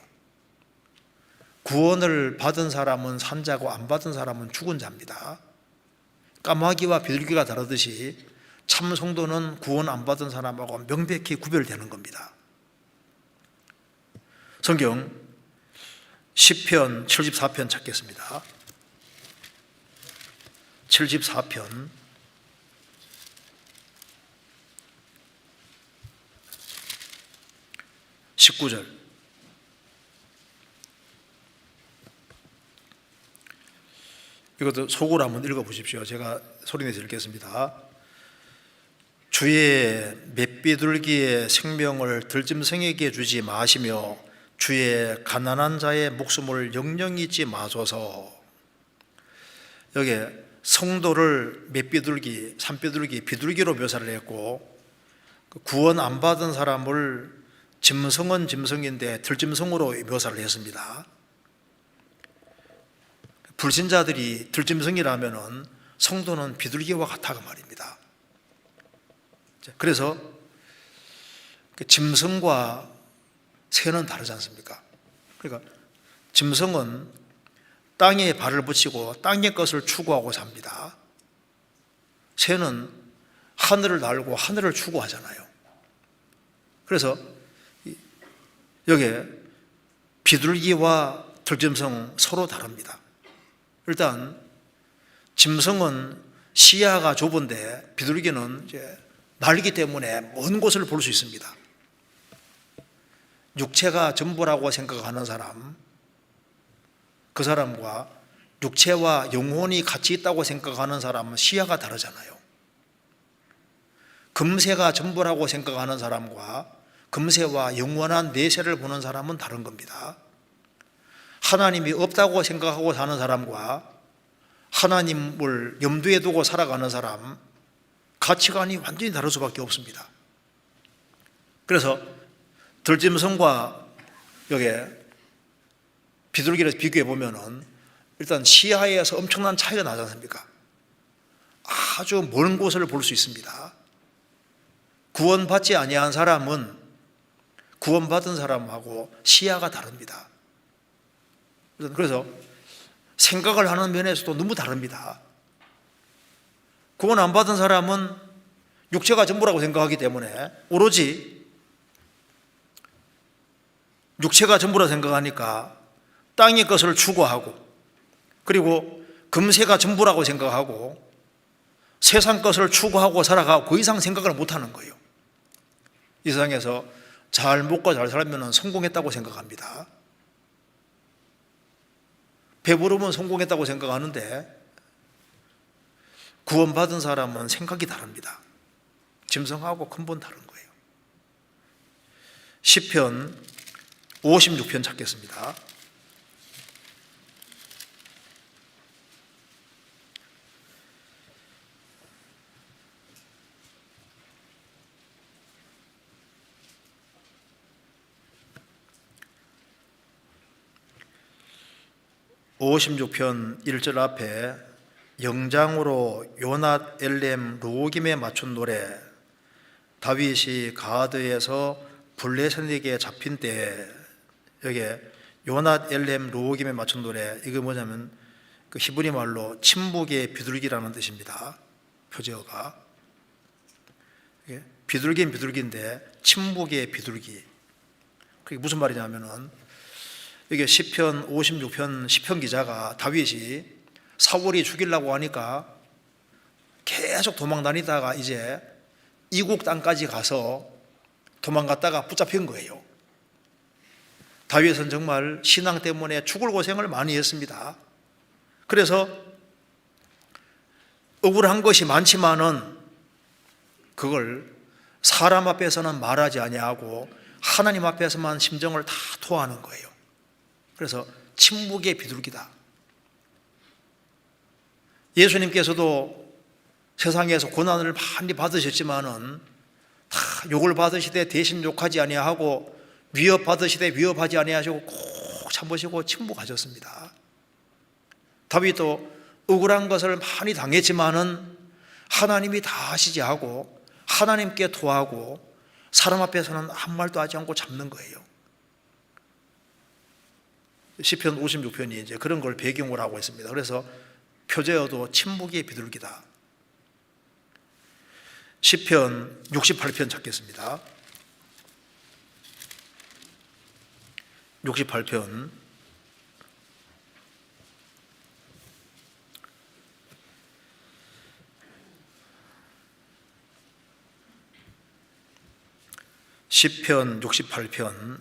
구원을 받은 사람은 산자고 안 받은 사람은 죽은 자입니다. 까마귀와 비둘기가 다르듯이 참 성도는 구원 안 받은 사람하고 명백히 구별되는 겁니다. 성경 시편 74편 찾겠습니다. 74편 19절. 이것도 속으로 한번 읽어보십시오. 제가 소리내서 읽겠습니다. 주의 맷비둘기의 생명을 들짐승에게 주지 마시며 주의 가난한 자의 목숨을 영영히 잊지 마소서. 여기에 성도를 맷비둘기, 산비둘기, 비둘기로 묘사를 했고, 구원 안 받은 사람을 짐승은 짐승인데 들짐승으로 묘사를 했습니다. 불신자들이 들짐승이라면은 성도는 비둘기와 같다고 말입니다. 그래서 짐승과 새는 다르지 않습니까? 그러니까 짐승은 땅에 발을 붙이고 땅의 것을 추구하고 삽니다. 새는 하늘을 날고 하늘을 추구하잖아요. 그래서 여기에 비둘기와 들짐승 서로 다릅니다. 일단 짐승은 시야가 좁은데 비둘기는 이제 날기 때문에 먼 곳을 볼 수 있습니다. 육체가 전부라고 생각하는 사람, 그 사람과 육체와 영혼이 같이 있다고 생각하는 사람은 시야가 다르잖아요. 금세가 전부라고 생각하는 사람과 금세와 영원한 내세를 보는 사람은 다른 겁니다. 하나님이 없다고 생각하고 사는 사람과 하나님을 염두에 두고 살아가는 사람, 가치관이 완전히 다를 수밖에 없습니다. 그래서 들짐승과 여기에 비둘기를 비교해 보면은 일단 시야에서 엄청난 차이가 나지 않습니까? 아주 먼 곳을 볼 수 있습니다. 구원받지 아니한 사람은 구원받은 사람하고 시야가 다릅니다. 그래서 생각을 하는 면에서도 너무 다릅니다. 구원 안 받은 사람은 육체가 전부라고 생각하기 때문에 오로지 육체가 전부라 생각하니까 땅의 것을 추구하고, 그리고 금세가 전부라고 생각하고 세상 것을 추구하고 살아가고 그 이상 생각을 못하는 거예요. 이 세상에서 잘 먹고 잘 살면 성공했다고 생각합니다. 배부르면 성공했다고 생각하는데 구원받은 사람은 생각이 다릅니다. 짐승하고 근본 다른 거예요. 시편 56편 찾겠습니다. (56편) 1절 앞에 영장으로 요낫 엘렘 루오김에 맞춘 노래, 다윗이 가드에서 블레셋에게 잡힌 때, 여기에 요낫 엘렘 루오김에 맞춘 노래, 이거 뭐냐면 그 히브리 말로 침묵의 비둘기라는 뜻입니다. 표제어가 비둘기는 비둘기인데 침묵의 비둘기, 그게 무슨 말이냐면은 이게 시편 56편 시편 기자가 다윗이 사울이 죽이려고 하니까 계속 도망 다니다가 이제 이국 땅까지 가서 도망갔다가 붙잡힌 거예요. 다윗은 정말 신앙 때문에 죽을 고생을 많이 했습니다. 그래서 억울한 것이 많지만은 그걸 사람 앞에서는 말하지 아니하고 하나님 앞에서만 심정을 다 토하는 거예요. 그래서 침묵의 비둘기다. 예수님께서도 세상에서 고난을 많이 받으셨지만은 다 욕을 받으시되 대신 욕하지 아니하고 위협 받으시되 위협하지 아니하시고 꼭 참으시고 침묵하셨습니다. 다윗도 억울한 것을 많이 당했지만은 하나님이 다 하시지 하고 하나님께 토하고 사람 앞에서는 아무 말도 하지 않고 참는 거예요. 시편 56편이 이제 그런 걸 배경으로 하고 있습니다. 그래서 표제어도 침묵의 비둘기다. 시편 68편 찾겠습니다. 68편 시편 68편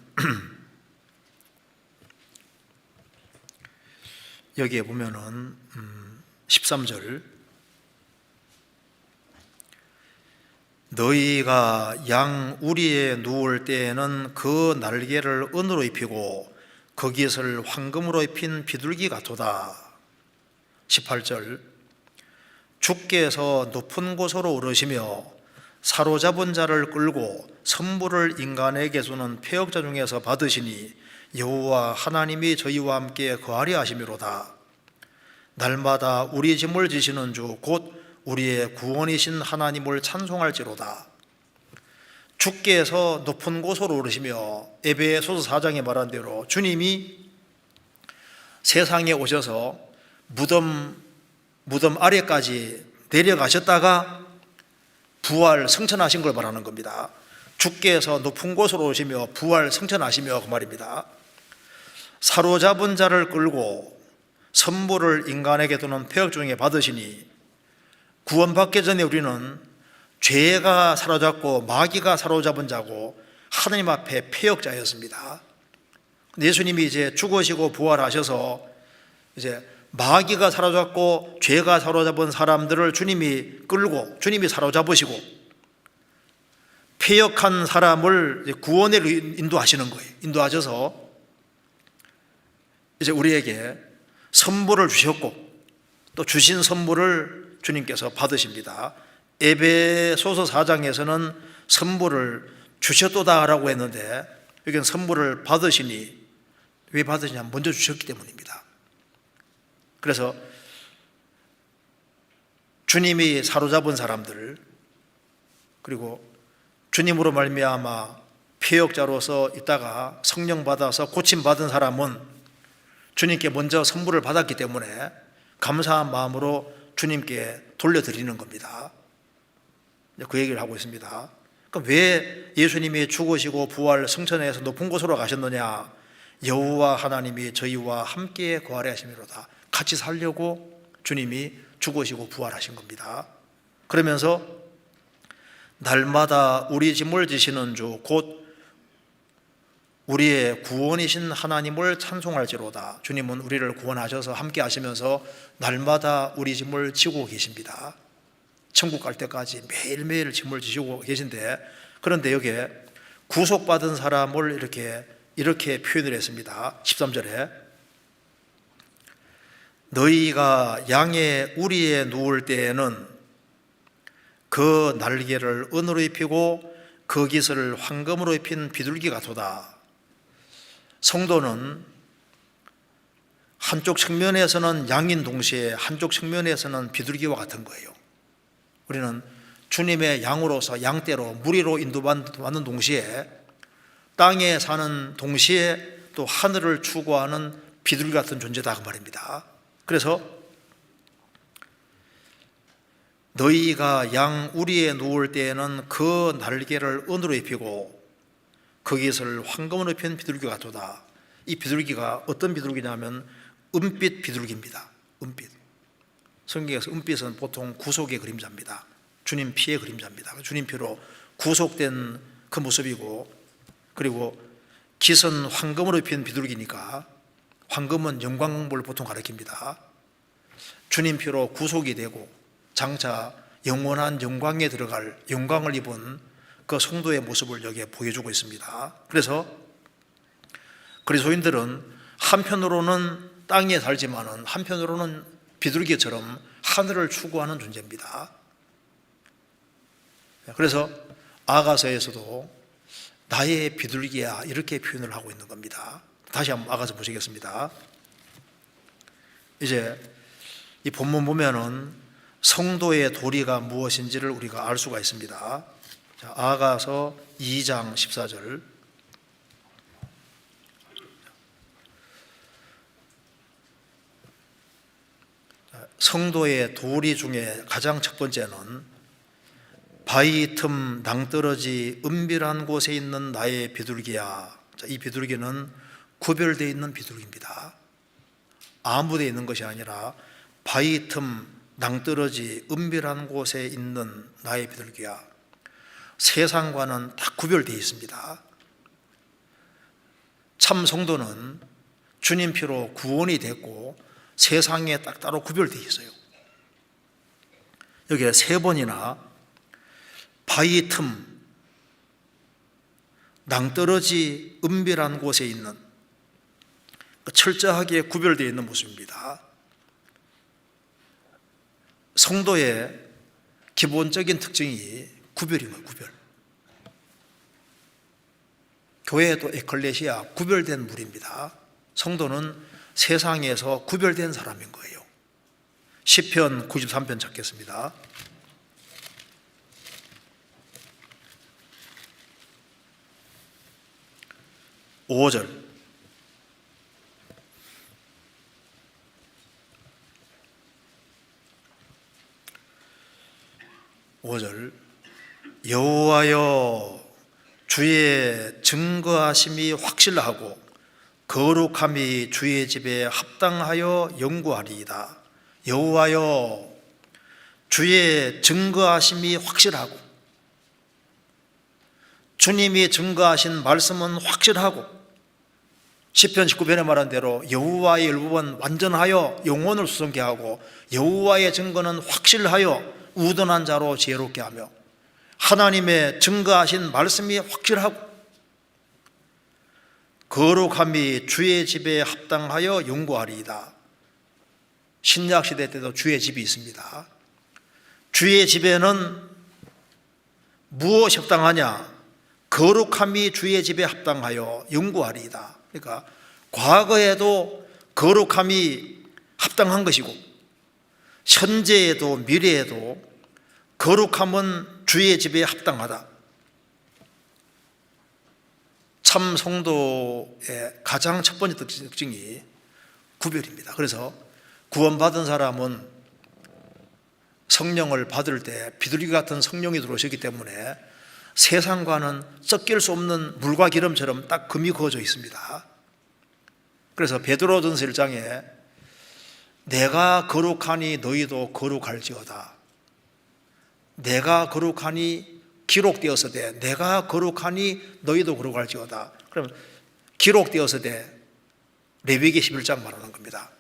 여기에 보면은 13절, 너희가 양 우리에 누울 때에는 그 날개를 은으로 입히고 거기에를 황금으로 입힌 비둘기 같도다. 18절, 주께서 높은 곳으로 오르시며 사로잡은 자를 끌고 선물을 인간에게 주는 패역자 중에서 받으시니 여호와 하나님이 저희와 함께 거하리 하심이로다. 날마다 우리 짐을 지시는 주 곧 우리의 구원이신 하나님을 찬송할지로다. 주께서 높은 곳으로 오르시며, 에베소서 4장에 말한 대로 주님이 세상에 오셔서 무덤 아래까지 내려가셨다가 부활 승천하신 걸 말하는 겁니다. 주께서 높은 곳으로 오시며 부활 승천하시며 그 말입니다. 사로잡은 자를 끌고 선물을 인간에게 두는 패역 중에 받으시니, 구원받기 전에 우리는 죄가 사로잡고 마귀가 사로잡은 자고 하나님 앞에 패역자였습니다. 예수님이 이제 죽으시고 부활하셔서 이제 마귀가 사로잡고 죄가 사로잡은 사람들을 주님이 끌고 주님이 사로잡으시고 패역한 사람을 구원에 인도하시는 거예요. 인도하셔서 이제 우리에게 선물을 주셨고 또 주신 선물을 주님께서 받으십니다. 에베소서 4장에서는 선물을 주셨도다라고 했는데 여기는 선물을 받으시니, 왜 받으시냐면 먼저 주셨기 때문입니다. 그래서 주님이 사로잡은 사람들, 그리고 주님으로 말미암아 패역자로서 있다가 성령 받아서 고침받은 사람은 주님께 먼저 선물을 받았기 때문에 감사한 마음으로 주님께 돌려드리는 겁니다. 그 얘기를 하고 있습니다. 그럼 왜 예수님이 죽으시고 부활 승천해서 높은 곳으로 가셨느냐? 여호와 하나님이 저희와 함께 거하려 하심이로다. 같이 살려고 주님이 죽으시고 부활하신 겁니다. 그러면서 날마다 우리 짐을 지시는 주 곧 우리의 구원이신 하나님을 찬송할지로다. 주님은 우리를 구원하셔서 함께 하시면서 날마다 우리 짐을 지고 계십니다. 천국 갈 때까지 매일매일 짐을 지시고 계신데, 그런데 여기에 구속받은 사람을 이렇게 표현을 했습니다. 13절에 너희가 양의 우리에 누울 때에는 그 날개를 은으로 입히고 그 깃을 황금으로 입힌 비둘기 같도다. 성도는 한쪽 측면에서는 양인 동시에 한쪽 측면에서는 비둘기와 같은 거예요. 우리는 주님의 양으로서 양떼로 무리로 인도받는 동시에 땅에 사는 동시에 또 하늘을 추구하는 비둘기 같은 존재다 그 말입니다. 그래서 너희가 양 우리에 누울 때에는 그 날개를 은으로 입히고 그 깃을 황금으로 입힌 비둘기 같도다. 이 비둘기가 어떤 비둘기냐면 은빛 비둘기입니다. 은빛. 성경에서 은빛은 보통 구속의 그림자입니다. 주님 피의 그림자입니다. 주님 피로 구속된 그 모습이고, 그리고 깃은 황금으로 입힌 비둘기니까 황금은 영광을 보통 가리킵니다. 주님 피로 구속이 되고 장차 영원한 영광에 들어갈 영광을 입은 그 성도의 모습을 여기에 보여주고 있습니다. 그래서 그리스도인들은 한편으로는 땅에 살지만은 한편으로는 비둘기처럼 하늘을 추구하는 존재입니다. 그래서 아가서에서도 나의 비둘기야 이렇게 표현을 하고 있는 겁니다. 다시 한번 아가서 보시겠습니다. 이제 이 본문 보면은 성도의 도리가 무엇인지를 우리가 알 수가 있습니다. 자, 아가서 2장 14절. 성도의 도리 중에 가장 첫 번째는 바위 틈 낭떠러지 은밀한 곳에 있는 나의 비둘기야. 자, 이 비둘기는 구별되어 있는 비둘기입니다. 아무 데 있는 것이 아니라 바위 틈 낭떠러지 은밀한 곳에 있는 나의 비둘기야. 세상과는 딱 구별되어 있습니다. 참 성도는 주님 피로 구원이 됐고 세상에 딱 따로 구별되어 있어요. 여기에 3번이나 바위 틈, 낭떠러지 은밀한 곳에 있는 철저하게 구별되어 있는 모습입니다. 성도의 기본적인 특징이 구별입니다. 구별. 교회도 에클레시아, 구별된 무리입니다. 성도는 세상에서 구별된 사람인 거예요. 시편 93편 찾겠습니다. 5절. 여호와여, 주의 증거하심이 확실하고 거룩함이 주의 집에 합당하여 영구하리이다. 여호와여, 주의 증거하심이 확실하고, 주님이 증거하신 말씀은 확실하고, 시편 19편에 말한 대로 여호와의 율법은 완전하여 영혼을 수성케 하고 여호와의 증거는 확실하여 우둔한 자로 지혜롭게 하며, 하나님의 증거하신 말씀이 확실하고 거룩함이 주의 집에 합당하여 영구하리이다. 신약시대 때도 주의 집이 있습니다. 주의 집에는 무엇이 합당하냐? 거룩함이 주의 집에 합당하여 영구하리이다. 그러니까 과거에도 거룩함이 합당한 것이고 현재에도 미래에도 거룩함은 주의 집에 합당하다. 참 성도의 가장 첫 번째 특징이 구별입니다. 그래서 구원받은 사람은 성령을 받을 때 비둘기 같은 성령이 들어오셨기 때문에 세상과는 섞일 수 없는 물과 기름처럼 딱 금이 그어져 있습니다. 그래서 베드로전서 1장에 내가 거룩하니 너희도 거룩할지어다. 내가 거룩하니 기록되었으되 내가 거룩하니 너희도 거룩할지어다. 그럼 기록되었으되 레위기 11장 말하는 겁니다.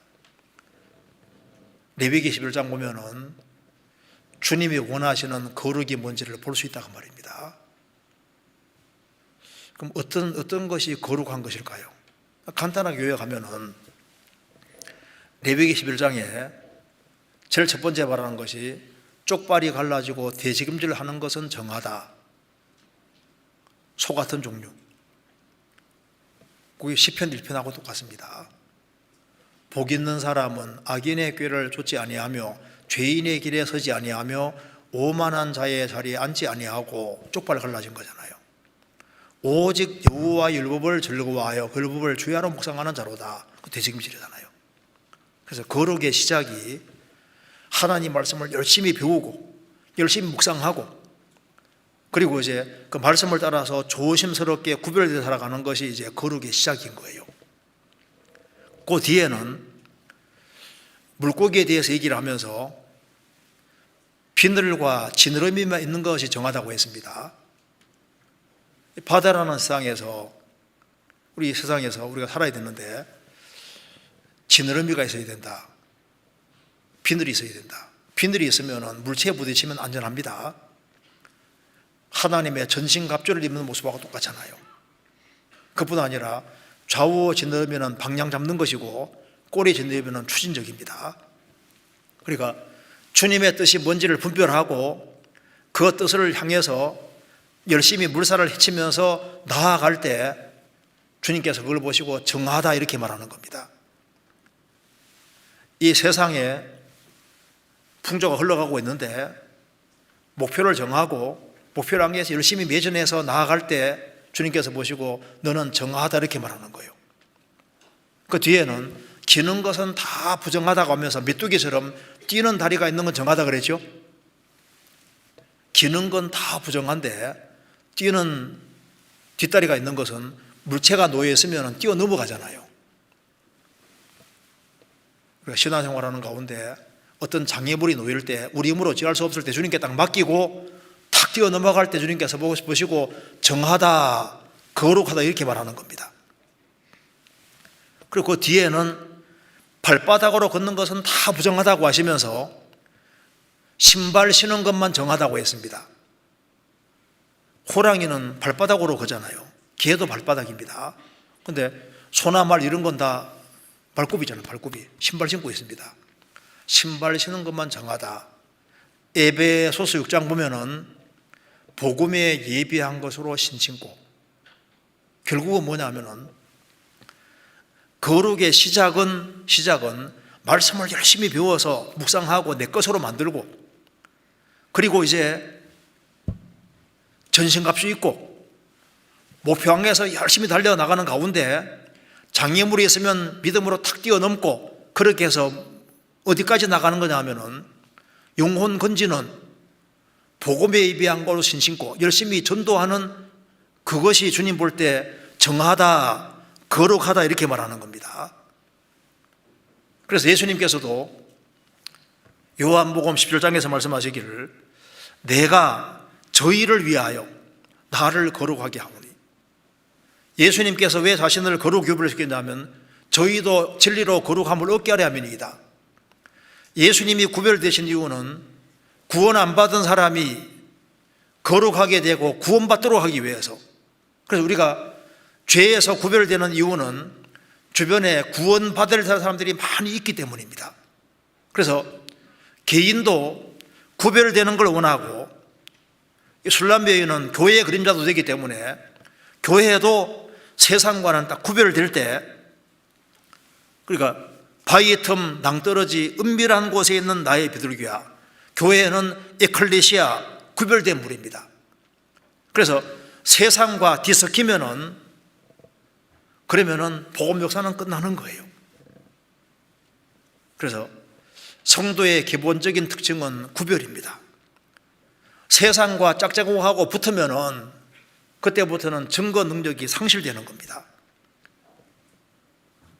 레위기 11장 보면은 주님이 원하시는 거룩이 뭔지를 볼 수 있다고 말입니다. 그럼 어떤 것이 거룩한 것일까요? 간단하게 요약하면은 레위기 11장에 제일 첫 번째 말하는 것이 쪽발이 갈라지고 대지김질 하는 것은 정하다. 소 같은 종류. 그게 시편 1편하고 똑같습니다. 복 있는 사람은 악인의 꾀를 좇지 아니하며 죄인의 길에 서지 아니하며 오만한 자의 자리에 앉지 아니하고 쪽발 갈라진 거잖아요. 오직 여호와의 율법을 즐거워하여 그 율법을 주야로 묵상하는 자로다. 그 대지김질이잖아요. 그래서 거룩의 시작이 하나님 말씀을 열심히 배우고 열심히 묵상하고 그리고 이제 그 말씀을 따라서 조심스럽게 구별되어 살아가는 것이 이제 거룩의 시작인 거예요. 그 뒤에는 물고기에 대해서 얘기를 하면서 비늘과 지느러미만 있는 것이 정하다고 했습니다. 바다라는 세상에서 우리 세상에서 우리가 살아야 되는데 지느러미가 있어야 된다. 비늘이 있어야 된다. 비늘이 있으면 물체에 부딪히면 안전합니다. 하나님의 전신갑주를 입는 모습하고 똑같잖아요. 그뿐 아니라 좌우 지느러미는 방향 잡는 것이고 꼬리 지느러미는 추진적입니다. 그러니까 주님의 뜻이 뭔지를 분별하고 그 뜻을 향해서 열심히 물살을 헤치면서 나아갈 때 주님께서 그걸 보시고 정하다 이렇게 말하는 겁니다. 이 세상에 풍조가 흘러가고 있는데 목표를 정하고 목표를 향해서 열심히 매진해서 나아갈 때 주님께서 보시고 너는 정하다 이렇게 말하는 거예요. 그 뒤에는 기는 것은 다 부정하다고 하면서 메뚜기처럼 뛰는 다리가 있는 건 정하다 그랬죠. 기는 건 다 부정한데 뛰는 뒷다리가 있는 것은 물체가 놓여 있으면 뛰어 넘어가잖아요. 우리가 신앙생활하는 가운데 어떤 장애물이 놓일 때 우리 힘으로 어찌할 수 없을 때 주님께 딱 맡기고 탁 탁 뛰어 넘어갈 때 주님께서 보시고 정하다, 거룩하다 이렇게 말하는 겁니다. 그리고 그 뒤에는 발바닥으로 걷는 것은 다 부정하다고 하시면서 신발 신은 것만 정하다고 했습니다. 호랑이는 발바닥으로 걷잖아요. 개도 발바닥입니다. 근데 소나 말 이런 건 다 발굽이잖아요. 발굽이. 신발 신고 있습니다. 신발 신은 것만 정하다. 에베소서 6장 보면은 복음에 예비한 것으로 신신고. 결국은 뭐냐면은 거룩의 시작은 말씀을 열심히 배워서 묵상하고 내 것으로 만들고, 그리고 이제 전신갑주 입고 목표 향해서 열심히 달려나가는 가운데 장애물이 있으면 믿음으로 탁 뛰어넘고, 그렇게 해서 어디까지 나가는 거냐 하면은 영혼 건지는 복음에 예비한 걸로 신신고 열심히 전도하는, 그것이 주님 볼 때 정하다, 거룩하다 이렇게 말하는 겁니다. 그래서 예수님께서도 요한복음 17장에서 말씀하시기를 내가 저희를 위하여 나를 거룩하게 하오니, 예수님께서 왜 자신을 거룩 구별시켰냐면 저희도 진리로 거룩함을 얻게 하려 함이니이다. 예수님이 구별되신 이유는 구원 안 받은 사람이 거룩하게 되고 구원받도록 하기 위해서. 그래서 우리가 죄에서 구별되는 이유는 주변에 구원받을 사람들이 많이 있기 때문입니다. 그래서 개인도 구별되는 걸 원하고, 술람배인은 교회의 그림자도 되기 때문에 교회도 세상과는 딱 구별될 때, 그러니까 바위 틈 낭떠러지 은밀한 곳에 있는 나의 비둘기야, 교회는 에클레시아, 구별된 물입니다. 그래서 세상과 뒤섞이면은, 그러면은 복음 역사는 끝나는 거예요. 그래서 성도의 기본적인 특징은 구별입니다. 세상과 짝짝꿍하고 붙으면은 그때부터는 증거 능력이 상실되는 겁니다.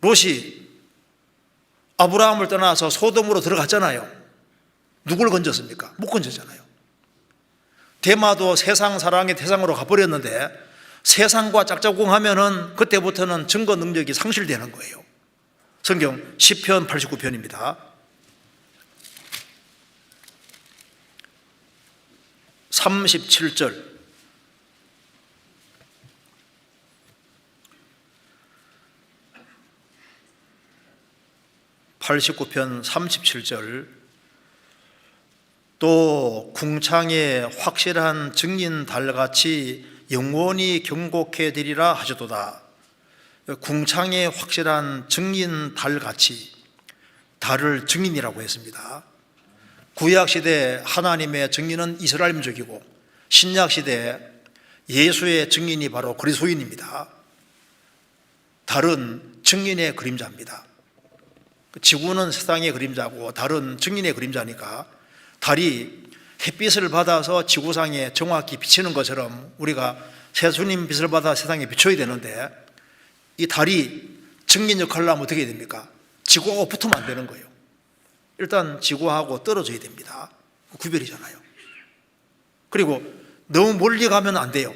롯이 아브라함을 떠나서 소돔으로 들어갔잖아요. 누굴 건졌습니까? 못 건졌잖아요. 데마도 세상 사랑의 대상으로 가버렸는데 세상과 짝짝꿍하면은 그때부터는 증거 능력이 상실되는 거예요. 성경 시편 89편입니다. 37절. (89편) 37절. 또 궁창에 확실한 증인 달같이 영원히 경고케 되리라 하셨도다. 궁창에 확실한 증인 달같이, 달을 증인이라고 했습니다. 구약시대 하나님의 증인은 이스라엘 민족이고, 신약시대 예수의 증인이 바로 그리스도인입니다. 달은 증인의 그림자입니다. 지구는 세상의 그림자고 달은 증인의 그림자니까, 달이 햇빛을 받아서 지구상에 정확히 비치는 것처럼 우리가 세수님 빛을 받아 세상에 비춰야 되는데, 이 달이 증인 역할을 하면 어떻게 됩니까? 지구하고 붙으면 안 되는 거예요. 일단 지구하고 떨어져야 됩니다. 구별이잖아요. 그리고 너무 멀리 가면 안 돼요.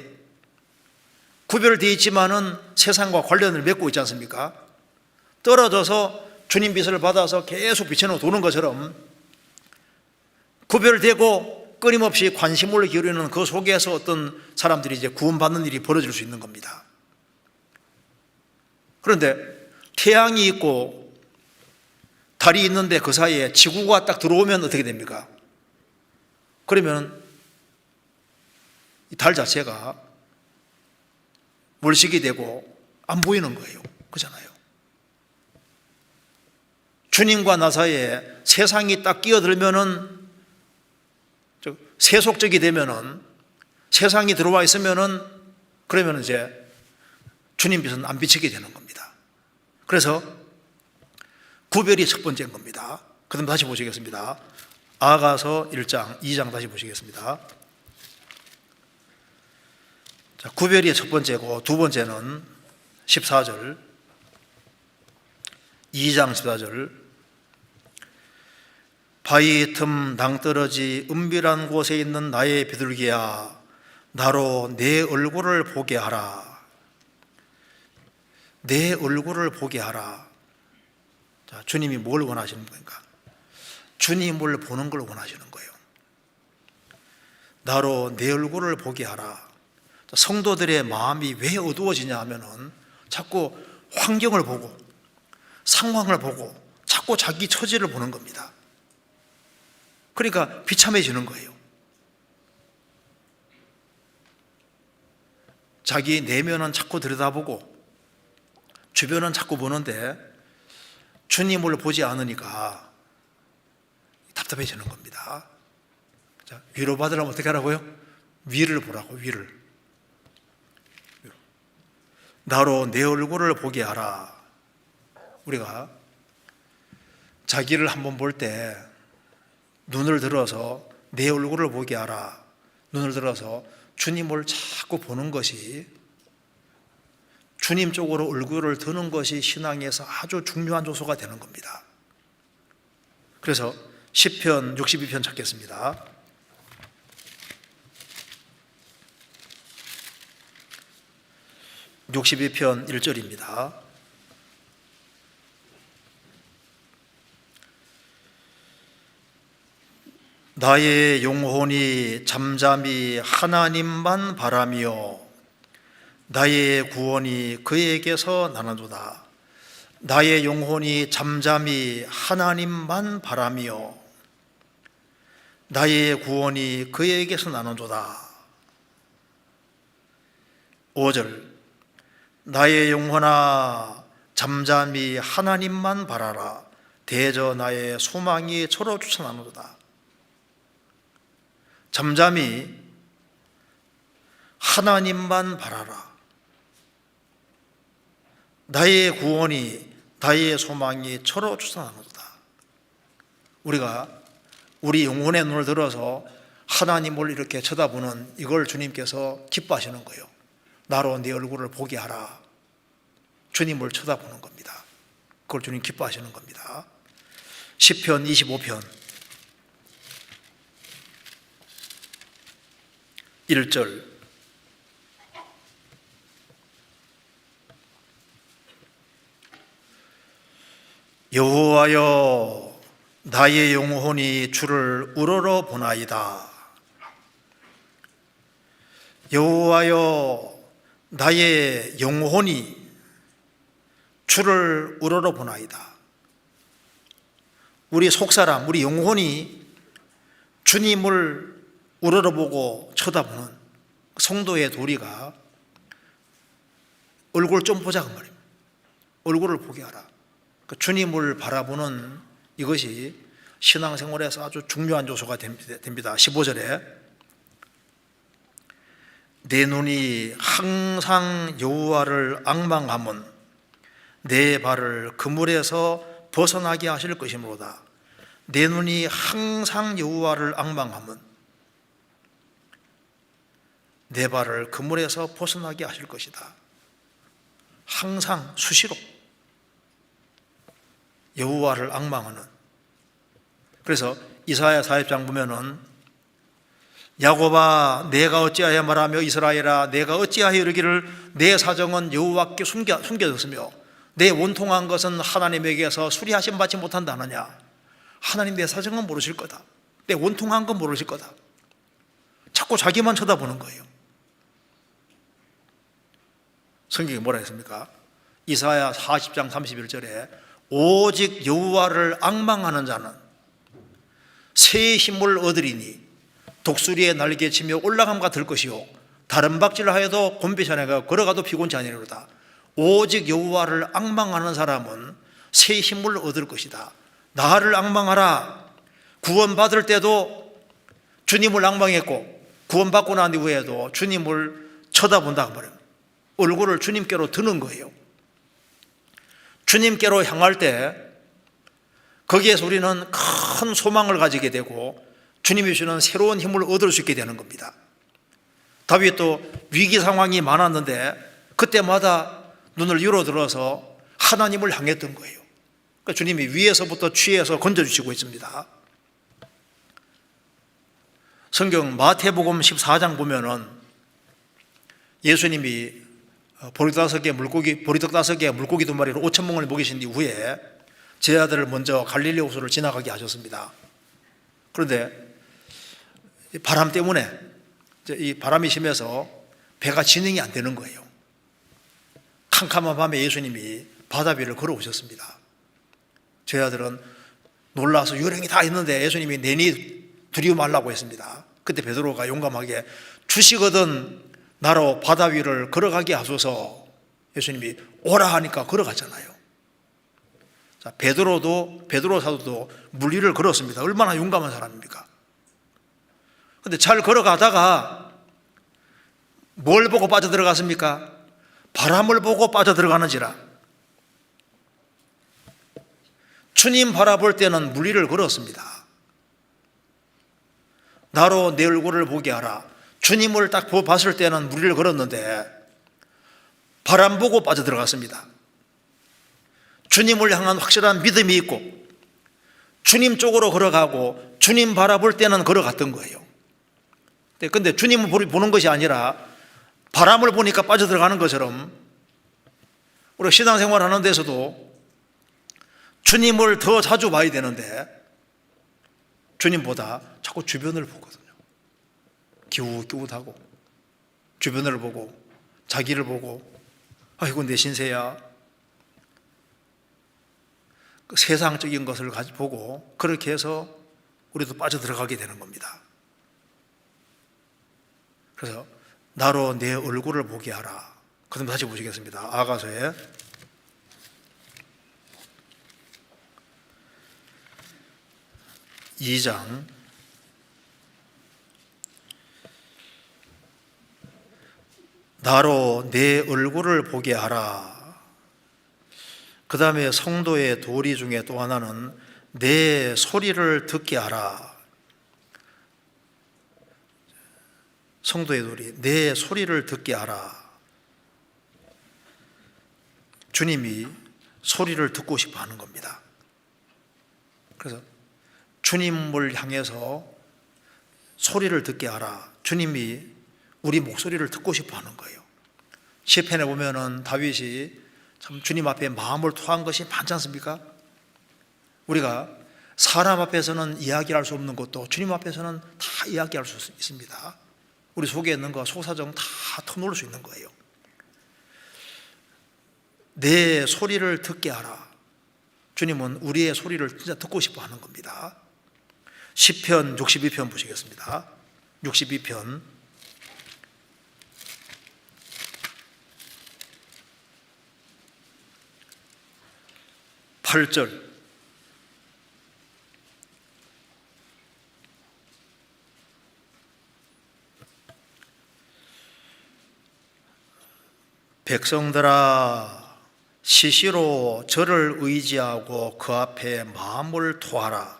구별되어 있지만은 세상과 관련을 맺고 있지 않습니까? 떨어져서 주님 빛을 받아서 계속 빛으로 도는 것처럼 구별되고 끊임없이 관심을 기울이는 그 속에서 어떤 사람들이 이제 구원받는 일이 벌어질 수 있는 겁니다. 그런데 태양이 있고 달이 있는데 그 사이에 지구가 딱 들어오면 어떻게 됩니까? 그러면 이 달 자체가 멀식이 되고 안 보이는 거예요. 그렇잖아요. 주님과 나 사이에 세상이 딱 끼어들면은, 세속적이 되면은, 세상이 들어와 있으면은, 그러면 이제 주님 빛은 안 비치게 되는 겁니다. 그래서 구별이 첫 번째인 겁니다. 그럼 다시 보시겠습니다. 아가서 1장, 2장 다시 보시겠습니다. 자, 구별이 첫 번째고, 두 번째는 14절, 2장 14절. 바위 틈 낭떠러지 은밀한 곳에 있는 나의 비둘기야, 나로 내 얼굴을 보게 하라. 내 얼굴을 보게 하라. 자, 주님이 뭘 원하시는 겁니까? 주님을 보는 걸 원하시는 거예요. 나로 내 얼굴을 보게 하라. 성도들의 마음이 왜 어두워지냐 하면은 자꾸 환경을 보고 상황을 보고 자꾸 자기 처지를 보는 겁니다. 그러니까 비참해지는 거예요. 자기 내면은 자꾸 들여다보고 주변은 자꾸 보는데 주님을 보지 않으니까 답답해지는 겁니다. 자, 위로받으려면 어떻게 하라고요? 위를 보라고, 위를. 나로 내 얼굴을 보게 하라. 우리가 자기를 한번 볼 때 눈을 들어서 내 얼굴을 보게 하라. 눈을 들어서 주님을 자꾸 보는 것이, 주님 쪽으로 얼굴을 드는 것이 신앙에서 아주 중요한 요소가 되는 겁니다. 그래서 시편 62편 찾겠습니다. 62편 1절입니다. 나의 영혼이 잠잠히 하나님만 바라며 나의 구원이 그에게서 나는도다. 나의 영혼이 잠잠히 하나님만 바라며 나의 구원이 그에게서 나는도다. 5절, 나의 영혼아 잠잠히 하나님만 바라라. 대저 나의 소망이 저로 쫓아나는도다. 잠잠히 하나님만 바라라. 나의 구원이, 나의 소망이 저로 쫓아나는도다. 우리가 우리 영혼의 눈을 들어서 하나님을 이렇게 쳐다보는 이걸 주님께서 기뻐하시는 거예요. 나로 네 얼굴을 보게 하라. 주님을 쳐다보는 겁니다. 그걸 주님 기뻐하시는 겁니다. 시편 25편 1절, 여호와여 나의 영혼이 주를 우러러 보나이다. 여호와여 나의 영혼이 주를 우러러 보나이다. 우리 속사람, 우리 영혼이 주님을 우러러보고 쳐다보는 성도의 도리가 얼굴 좀 보자 그 말입니다. 얼굴을 보게 하라. 주님을 바라보는 이것이 신앙생활에서 아주 중요한 요소가 됩니다. 15절에 내 눈이 항상 여호와를 앙망하면 내 발을 그물에서 벗어나게 하실 것이므로다. 내 눈이 항상 여호와를 앙망하면 내 발을 그물에서 벗어나게 하실 것이다. 항상 수시로 여호와를 앙망하는. 그래서 이사야 40장 보면은 야곱아 내가 어찌하여 말하며 이스라엘아 내가 어찌하여 이르기를 내 사정은 여호와께 숨겨졌으며 내 원통한 것은 하나님에게서 수리하심 받지 못한다 하느냐. 하나님 내 사정은 모르실 거다. 내 원통한 건 모르실 거다. 자꾸 자기만 쳐다보는 거예요. 성경이 뭐라 했습니까? 이사야 40장 31절에 오직 여호와를 앙망하는 자는 새 힘을 얻으리니 독수리의 날개치며 올라감과 들 것이요 다른 박질을 하여도 곤비산에가 걸어가도 피곤치 아니하리로다. 오직 여호와를 앙망하는 사람은 새 힘을 얻을 것이다. 나를 앙망하라. 구원받을 때도 주님을 앙망했고 구원받고 난 이후에도 주님을 쳐다본다고 말해요. 얼굴을 주님께로 드는 거예요. 주님께로 향할 때 거기에서 우리는 큰 소망을 가지게 되고 주님이 주시는 새로운 힘을 얻을 수 있게 되는 겁니다. 다윗도 위기 상황이 많았는데 그때마다 눈을 열어들어서 하나님을 향했던 거예요. 그러니까 주님이 위에서부터 취해서 건져주시고 있습니다. 성경 마태복음 14장 보면은 예수님이 보리떡 5개 물고기 2마리로 5,000명을 먹이신 이후에 제 아들을 먼저 갈릴리 호수를 지나가게 하셨습니다. 그런데 바람 때문에 이 바람이 심해서 배가 진행이 안 되는 거예요. 캄캄한 밤에 예수님이 바다 위를 걸어오셨습니다. 제 아들은 놀라서 유령이 다 있는데 예수님이 내니 두려워 말라고 했습니다. 그때 베드로가 용감하게 주시거든 나로 바다 위를 걸어가게 하소서. 예수님이 오라 하니까 걸어갔잖아요. 자, 베드로 사도도 물 위를 걸었습니다. 얼마나 용감한 사람입니까? 근데 잘 걸어가다가 뭘 보고 빠져들어갔습니까? 바람을 보고 빠져들어가는지라. 주님 바라볼 때는 물 위를 걸었습니다. 나로 내 얼굴을 보게 하라. 주님을 딱 봤을 때는 물 위를 걸었는데 바람 보고 빠져들어갔습니다. 주님을 향한 확실한 믿음이 있고 주님 쪽으로 걸어가고 주님 바라볼 때는 걸어갔던 거예요. 근데 주님을 보는 것이 아니라 바람을 보니까 빠져들어가는 것처럼 우리가 신앙생활 하는 데서도 주님을 더 자주 봐야 되는데 주님보다 자꾸 주변을 보거든요. 기웃기웃하고 주변을 보고 자기를 보고 아이고 내 신세야. 세상적인 것을 보고 그렇게 해서 우리도 빠져들어가게 되는 겁니다. 그래서 나로 내 얼굴을 보게 하라. 그럼 다시 보시겠습니다. 아가서에 2장 '나로 내 얼굴을 보게 하라.' 그 다음에 성도의 도리 중에 또 하나는 '내 소리를 듣게 하라.' 성도의 도리, 내 소리를 듣게 하라. 주님이 소리를 듣고 싶어 하는 겁니다. 그래서 주님을 향해서 소리를 듣게 하라. 주님이 우리 목소리를 듣고 싶어 하는 거예요. 시편에 보면은 다윗이 참 주님 앞에 마음을 토한 것이 많지 않습니까? 우리가 사람 앞에서는 이야기할 수 없는 것도 주님 앞에서는 다 이야기할 수 있습니다. 우리 속에 있는 거 속사정 다 터놓을 수 있는 거예요. 내 소리를 듣게 하라. 주님은 우리의 소리를 진짜 듣고 싶어 하는 겁니다. 시편 62편 보시겠습니다. 62편 8절 백성들아 시시로 저를 의지하고 그 앞에 마음을 토하라.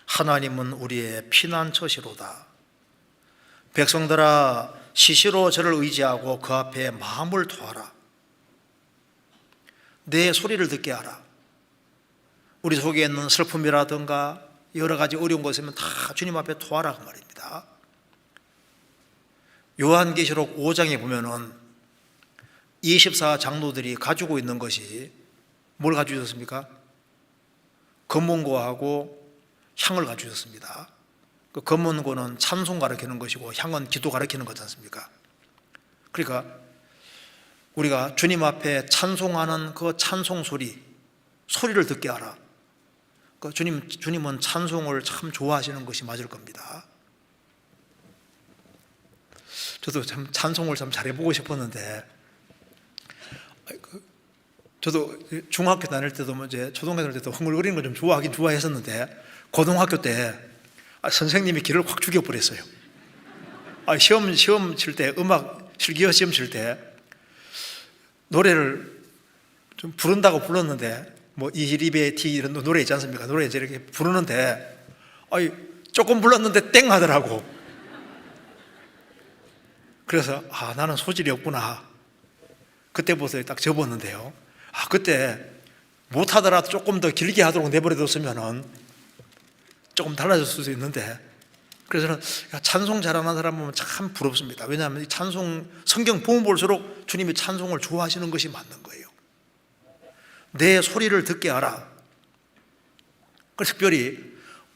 하나님은 우리의 피난처시로다. 백성들아 시시로 저를 의지하고 그 앞에 마음을 토하라. 내 소리를 듣게 하라. 우리 속에 있는 슬픔이라든가 여러 가지 어려운 것 있으면 다 주님 앞에 토하라 그 말입니다. 요한계시록 5장에 보면은 24 장로들이 가지고 있는 것이 뭘 가지고 있었습니까? 검문고하고 향을 가지고 있었습니다. 그 검문고는 찬송 가르치는 것이고 향은 기도 가르치는 거지 않습니까? 그러니까 우리가 주님 앞에 찬송하는 그 찬송 소리를 듣게 하라. 그 주님은 찬송을 참 좋아하시는 것이 맞을 겁니다. 저도 참 찬송을 참 잘해보고 싶었는데, 저도 중학교 다닐 때도 이제 초등학교 다닐 때도 흥얼거리는 걸 좀 좋아하긴 좋아했었는데, 고등학교 때 선생님이 길을 확 죽여버렸어요. 시험 칠 때, 음악 실기어 시험 칠 때 노래를 좀 부른다고 불렀는데, 뭐 이리베티 이런 노래 있지 않습니까? 노래 이제 이렇게 부르는데 조금 불렀는데 땡 하더라고. 그래서 나는 소질이 없구나. 그때부터 딱 접었는데요. 그때 못하더라도 조금 더 길게 하도록 내버려뒀으면 조금 달라졌을 수 있는데, 그래서 저는 찬송 잘하는 사람 보면 참 부럽습니다. 왜냐하면 이 찬송, 성경 보면 볼수록 주님이 찬송을 좋아하시는 것이 맞는 거예요. 내 소리를 듣게 하라. 그래서 특별히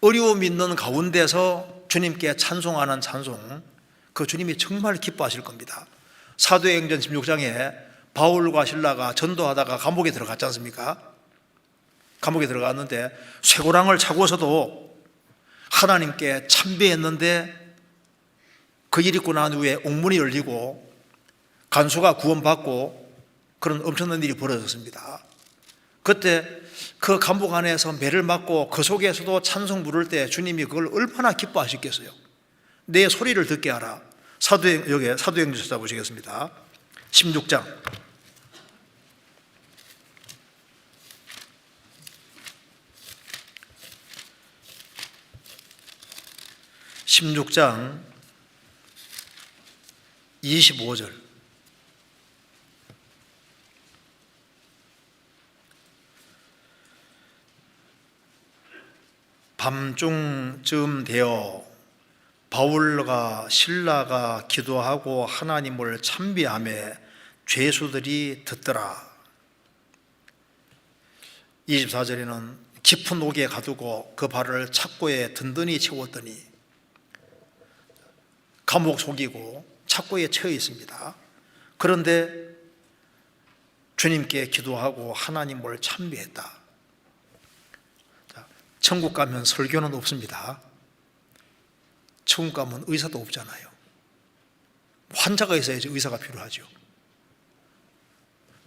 어려움 있는 가운데서 주님께 찬송하는 찬송, 그 주님이 정말 기뻐하실 겁니다. 사도행전 16장에 바울과 실라가 전도하다가 감옥에 들어갔지 않습니까? 감옥에 들어갔는데 쇠고랑을 차고서도 하나님께 참배했는데 그 일 있고 난 후에 옥문이 열리고 간수가 구원받고 그런 엄청난 일이 벌어졌습니다. 그때 그 감옥 안에서 매를 맞고 그 속에서도 찬송 부를 때 주님이 그걸 얼마나 기뻐하셨겠어요. 내 소리를 듣게 하라. 여기 사도행전 찾아보시겠습니다. 16장 16장 25절. 밤중쯤 되어 바울과 실라가 기도하고 하나님을 찬미하며 죄수들이 듣더라. 24절에는 깊은 옥에 가두고 그 발을 착고에 든든히 채웠더니, 감옥 속이고 착고에 처해 있습니다. 그런데 주님께 기도하고 하나님을 찬미했다. 천국 가면 설교는 없습니다. 천국 가면 의사도 없잖아요. 환자가 있어야지 의사가 필요하죠.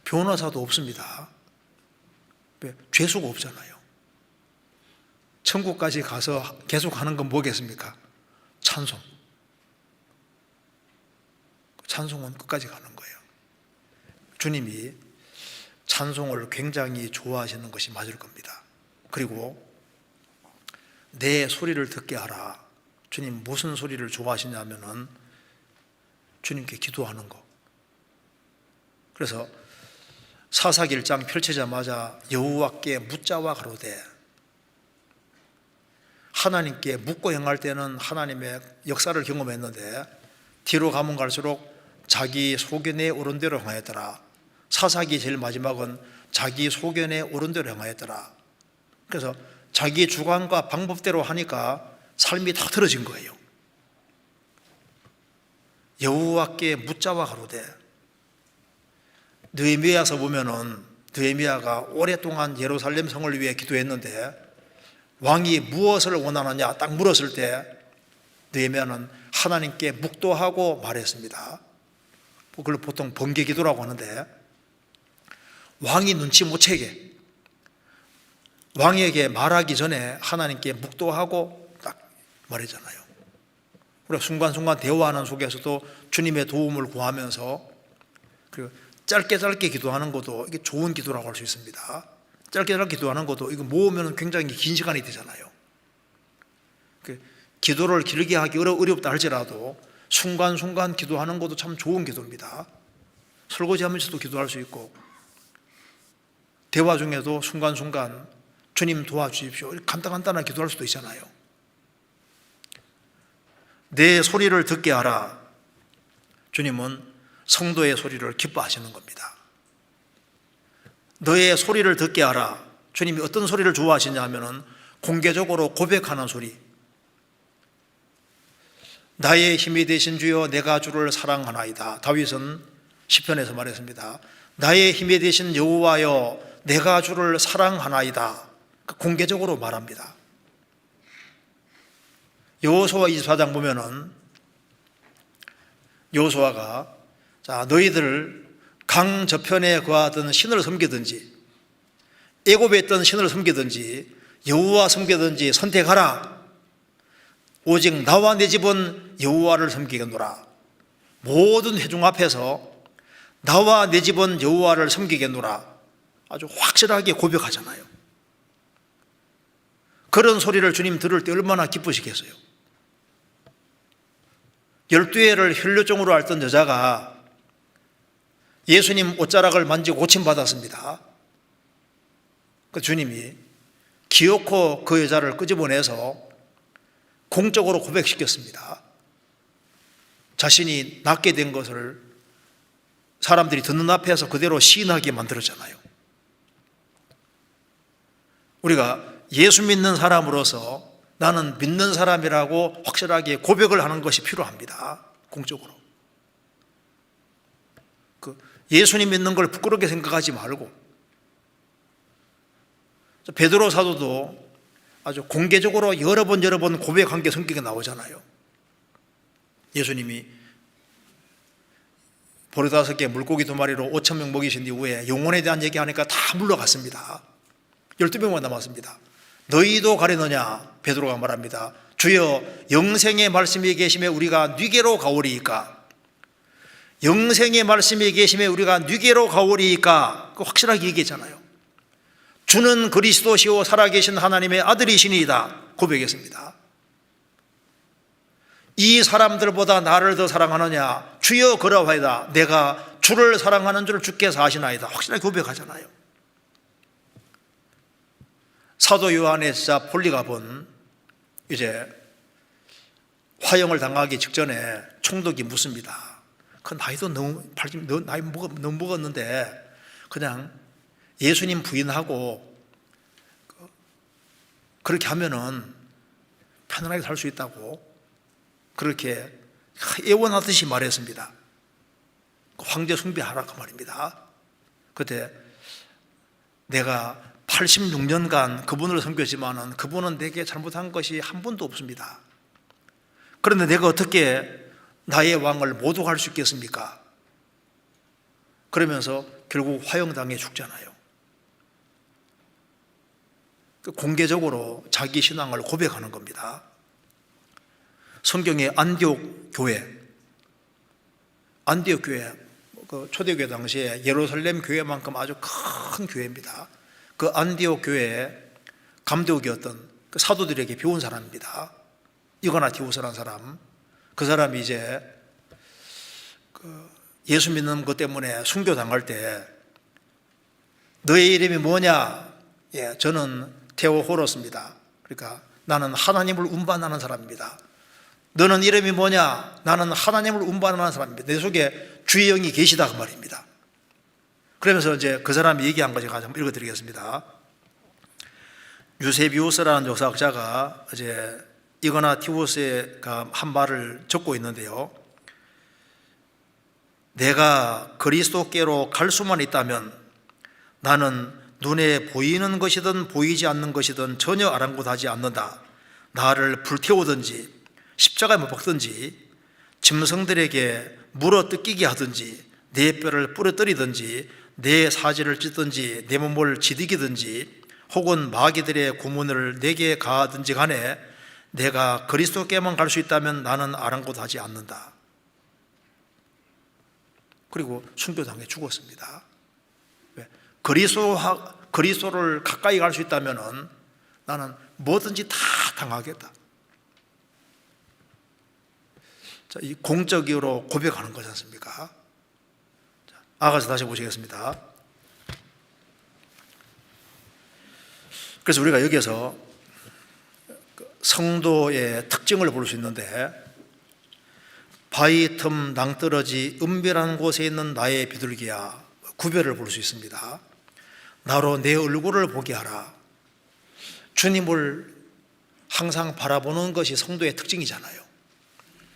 변호사도 없습니다. 왜? 죄수가 없잖아요. 천국까지 가서 계속 하는 건 뭐겠습니까? 찬송. 찬송은 끝까지 가는 거예요. 주님이 찬송을 굉장히 좋아하시는 것이 맞을 겁니다. 그리고 내 소리를 듣게 하라. 주님 무슨 소리를 좋아하시냐면은 주님께 기도하는 거. 그래서 사사기 1장 펼치자마자 여호와께 묻자와 가로되, 하나님께 묻고 행할 때는 하나님의 역사를 경험했는데 뒤로 가면 갈수록 자기 소견에 옳은 대로 행하였더라. 사사기 제일 마지막은 자기 소견에 옳은 대로 행하였더라. 그래서 자기 주관과 방법대로 하니까 삶이 다 틀어진 거예요. 여호와께 묻자와 가로되, 느헤미야서 보면은 느헤미야가 오랫동안 예루살렘 성을 위해 기도했는데 왕이 무엇을 원하느냐 딱 물었을 때 느헤미야는 하나님께 묵도하고 말했습니다. 그걸 보통 번개 기도라고 하는데, 왕이 눈치 못 채게 왕에게 말하기 전에 하나님께 묵도하고 딱 말했잖아요. 우리가 순간순간 대화하는 속에서도 주님의 도움을 구하면서 그 짧게 기도하는 것도 이게 좋은 기도라고 할 수 있습니다. 짧게 기도하는 것도 이거 모으면 굉장히 긴 시간이 되잖아요. 기도를 길게 하기 어렵다 할지라도 순간순간 기도하는 것도 참 좋은 기도입니다. 설거지하면서도 기도할 수 있고, 대화 중에도 순간순간 주님 도와주십시오, 간단한 기도할 수도 있잖아요. 내 소리를 듣게 하라. 주님은 성도의 소리를 기뻐하시는 겁니다. 너의 소리를 듣게 하라. 주님이 어떤 소리를 좋아하시냐 하면은 공개적으로 고백하는 소리. 나의 힘이 되신 주여 내가 주를 사랑하나이다. 다윗은 시편에서 말했습니다. 나의 힘이 되신 여호와여 내가 주를 사랑하나이다. 공개적으로 말합니다. 여호수아 24장 보면은 여호수아가 자 너희들 강 저편에 거하던 신을 섬기든지 애굽에 있던 신을 섬기든지 여호와 섬기든지 선택하라. 오직 나와 내 집은 여호와를 섬기겠노라. 모든 회중 앞에서 나와 내 집은 여호와를 섬기겠노라. 아주 확실하게 고백하잖아요. 그런 소리를 주님 들을 때 얼마나 기쁘시겠어요. 12회를 혈류증으로 앓던 여자가 예수님 옷자락을 만지고 고침받았습니다. 그 주님이 기어코 그 여자를 끄집어내서 공적으로 고백시켰습니다. 자신이 낫게 된 것을 사람들이 듣는 앞에서 그대로 시인하게 만들었잖아요. 우리가 예수 믿는 사람으로서 나는 믿는 사람이라고 확실하게 고백을 하는 것이 필요합니다. 공적으로. 예수님 믿는 걸 부끄럽게 생각하지 말고, 베드로 사도도 아주 공개적으로 여러 번 고백한 게 성경에 나오잖아요. 예수님이 보리 5개 물고기 2마리로 5,000명 먹이신 이후에 영혼에 대한 얘기하니까 다 물러갔습니다. 12명만 남았습니다. 너희도 가려느냐? 베드로가 말합니다. 주여, 영생의 말씀이 계심에 우리가 뉘게로 가오리이까? 영생의 말씀이 계심에 우리가 뉘게로 가오리이까? 확실하게 얘기했잖아요. 주는 그리스도시요 살아계신 하나님의 아들이시니이다 고백했습니다. 이 사람들보다 나를 더 사랑하느냐? 주여 그러하이다. 내가 주를 사랑하는 줄 주께서 아시나이다. 확실하게 고백하잖아요. 사도 요한의 제자 폴리갑은 이제 화형을 당하기 직전에 총독이 묻습니다. 그 나이도 나이 너무 먹었는데 그냥 예수님 부인하고 그렇게 하면은 편안하게 살 수 있다고 그렇게 예언하듯이 말했습니다. 황제 숭배하라 그 말입니다. 그때 내가 86년간 그분을 섬겼지만은 그분은 내게 잘못한 것이 한 번도 없습니다. 그런데 내가 어떻게 나의 왕을 모독할 수 있겠습니까? 그러면서 결국 화형당해 죽잖아요. 공개적으로 자기 신앙을 고백하는 겁니다. 성경의 안디옥 교회, 그 초대교회 당시에 예루살렘 교회만큼 아주 큰 교회입니다. 그 안디옥 교회의 감독이었던 그 사도들에게 배운 사람입니다. 이거나티우스라는 사람. 그 사람이 이제 예수 믿는 것 때문에 순교당할 때 너의 이름이 뭐냐? 예, 저는 테오호로스입니다. 그러니까 나는 하나님을 운반하는 사람입니다. 너는 이름이 뭐냐? 나는 하나님을 운반하는 사람입니다. 내 속에 주의 영이 계시다 그 말입니다. 그러면서 이제 그 사람이 얘기한 거 제가 좀 읽어드리겠습니다. 유세비우스라는 역사학자가 이제 이거나티우스가 한 말을 적고 있는데요. 내가 그리스도께로 갈 수만 있다면 나는 눈에 보이는 것이든 보이지 않는 것이든 전혀 아랑곳하지 않는다. 나를 불태우든지 십자가에 못 박든지 짐승들에게 물어 뜯기게 하든지 내 뼈를 부러뜨리든지 내 사지를 찢든지 내 몸을 지디기든지 혹은 마귀들의 고문을 내게 가하든지 간에 내가 그리스도께만 갈 수 있다면 나는 아랑곳하지 않는다. 그리고 순교당해 죽었습니다. 왜? 그리스도를 가까이 갈 수 있다면 나는 뭐든지 다 당하겠다. 자, 이 공적으로 고백하는 거지 않습니까? 자, 아가서 다시 보시겠습니다. 그래서 우리가 여기에서 성도의 특징을 볼 수 있는데, 바위 틈 낭떠러지 은밀한 곳에 있는 나의 비둘기야, 구별을 볼 수 있습니다. 나로 내 얼굴을 보게 하라. 주님을 항상 바라보는 것이 성도의 특징이잖아요.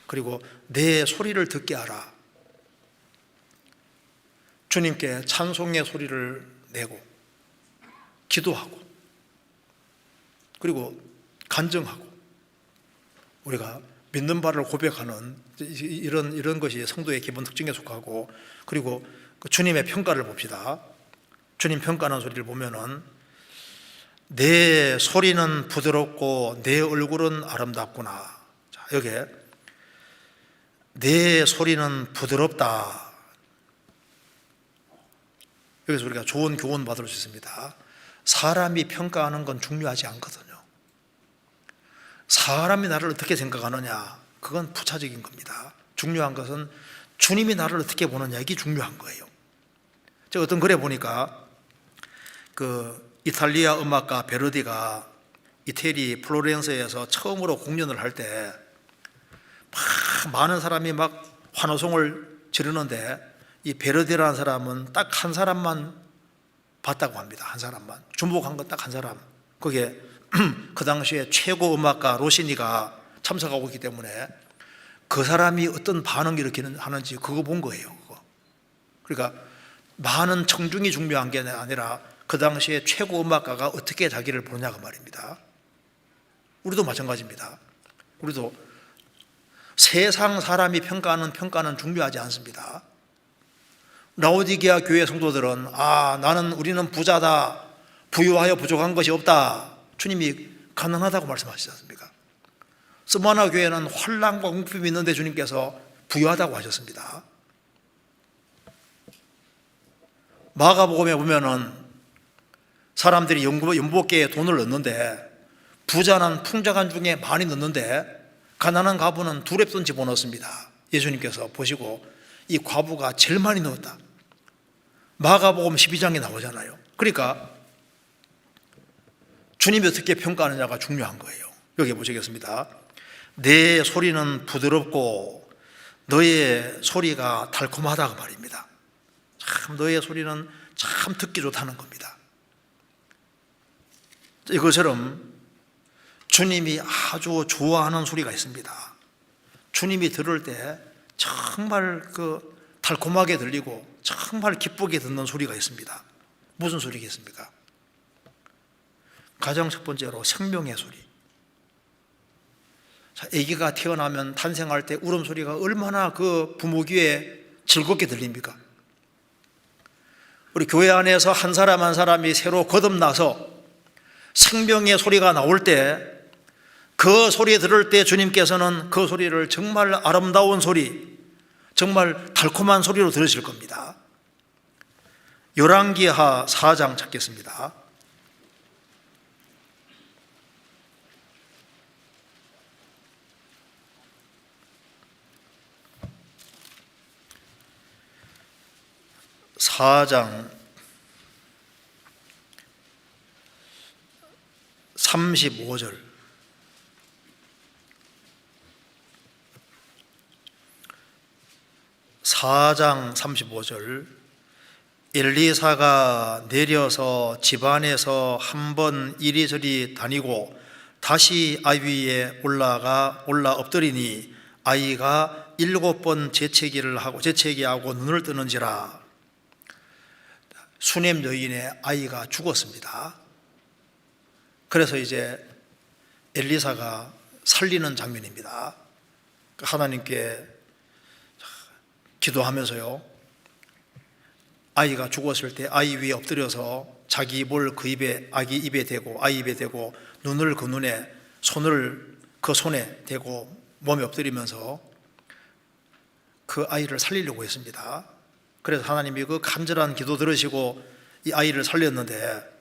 그리고 내 소리를 듣게 하라. 주님께 찬송의 소리를 내고 기도하고 그리고 간증하고 우리가 믿는 바를 고백하는 이런 것이 성도의 기본 특징에 속하고, 그리고 주님의 평가를 봅시다. 주님 평가하는 소리를 보면은 내 소리는 부드럽고 내 얼굴은 아름답구나. 자, 여기에 내 소리는 부드럽다. 여기서 우리가 좋은 교훈 받을 수 있습니다. 사람이 평가하는 건 중요하지 않거든요. 사람이 나를 어떻게 생각하느냐, 그건 부차적인 겁니다. 중요한 것은 주님이 나를 어떻게 보느냐, 이게 중요한 거예요. 제가 어떤 글에 보니까 그 이탈리아 음악가 베르디가 이태리 플로렌스에서 처음으로 공연을 할 때 많은 사람이 막 환호성을 지르는데 이 베르디라는 사람은 딱 한 사람만 봤다고 합니다. 한 사람만. 주목한 건 딱 한 사람. 그게 그 당시에 최고 음악가 로시니가 참석하고 있기 때문에 그 사람이 어떤 반응을 일으키는 하는지 그거 본 거예요. 그거. 그러니까 많은 청중이 중요한 게 아니라 그 당시에 최고 음악가가 어떻게 자기를 보냐가 말입니다. 우리도 마찬가지입니다. 우리도 세상 사람이 평가하는 평가는 중요하지 않습니다. 라오디게아 교회 성도들은 우리는 부자다, 부유하여 부족한 것이 없다, 주님이 가난하다고 말씀하시지 않습니까? 스마나 교회는 환난과 궁핍이 있는데 주님께서 부유하다고 하셨습니다. 마가복음에 보면은 사람들이 연복계에 돈을 넣는데 부자는 풍작한 중에 많이 넣는데 가난한 과부는 두 랩돈 집어넣습니다. 예수님께서 보시고 이 과부가 제일 많이 넣었다. 마가복음 12장에 나오잖아요. 그러니까 주님이 어떻게 평가하느냐가 중요한 거예요. 여기 보시겠습니다. 내 소리는 부드럽고 너의 소리가 달콤하다고 말입니다. 참 너의 소리는 참 듣기 좋다는 겁니다. 이것처럼 주님이 아주 좋아하는 소리가 있습니다. 주님이 들을 때 정말 달콤하게 들리고 정말 기쁘게 듣는 소리가 있습니다. 무슨 소리겠습니까? 가장 첫 번째로 생명의 소리. 아기가 태어나면 탄생할 때 울음소리가 얼마나 그 부모 귀에 즐겁게 들립니까? 우리 교회 안에서 한 사람 한 사람이 새로 거듭나서 생명의 소리가 나올 때 그 소리 들을 때 주님께서는 그 소리를 정말 아름다운 소리, 정말 달콤한 소리로 들으실 겁니다. 열왕기하 4장 찾겠습니다. (4장) 35절. 4장 35절. 엘리사가 내려서 집안에서 한번 이리저리 다니고 다시 아이 위에 올라 엎드리니 아이가 7번 재채기하고 눈을 뜨는지라. 수넴 여인의 아이가 죽었습니다. 그래서 이제 엘리사가 살리는 장면입니다. 하나님께 기도하면서요, 아이가 죽었을 때 아이 위에 엎드려서 자기 입을 아기 입에 대고 아이 입에 대고 눈을 그 눈에, 손을 그 손에 대고 몸에 엎드리면서 그 아이를 살리려고 했습니다. 그래서 하나님이 그 간절한 기도 들으시고 이 아이를 살렸는데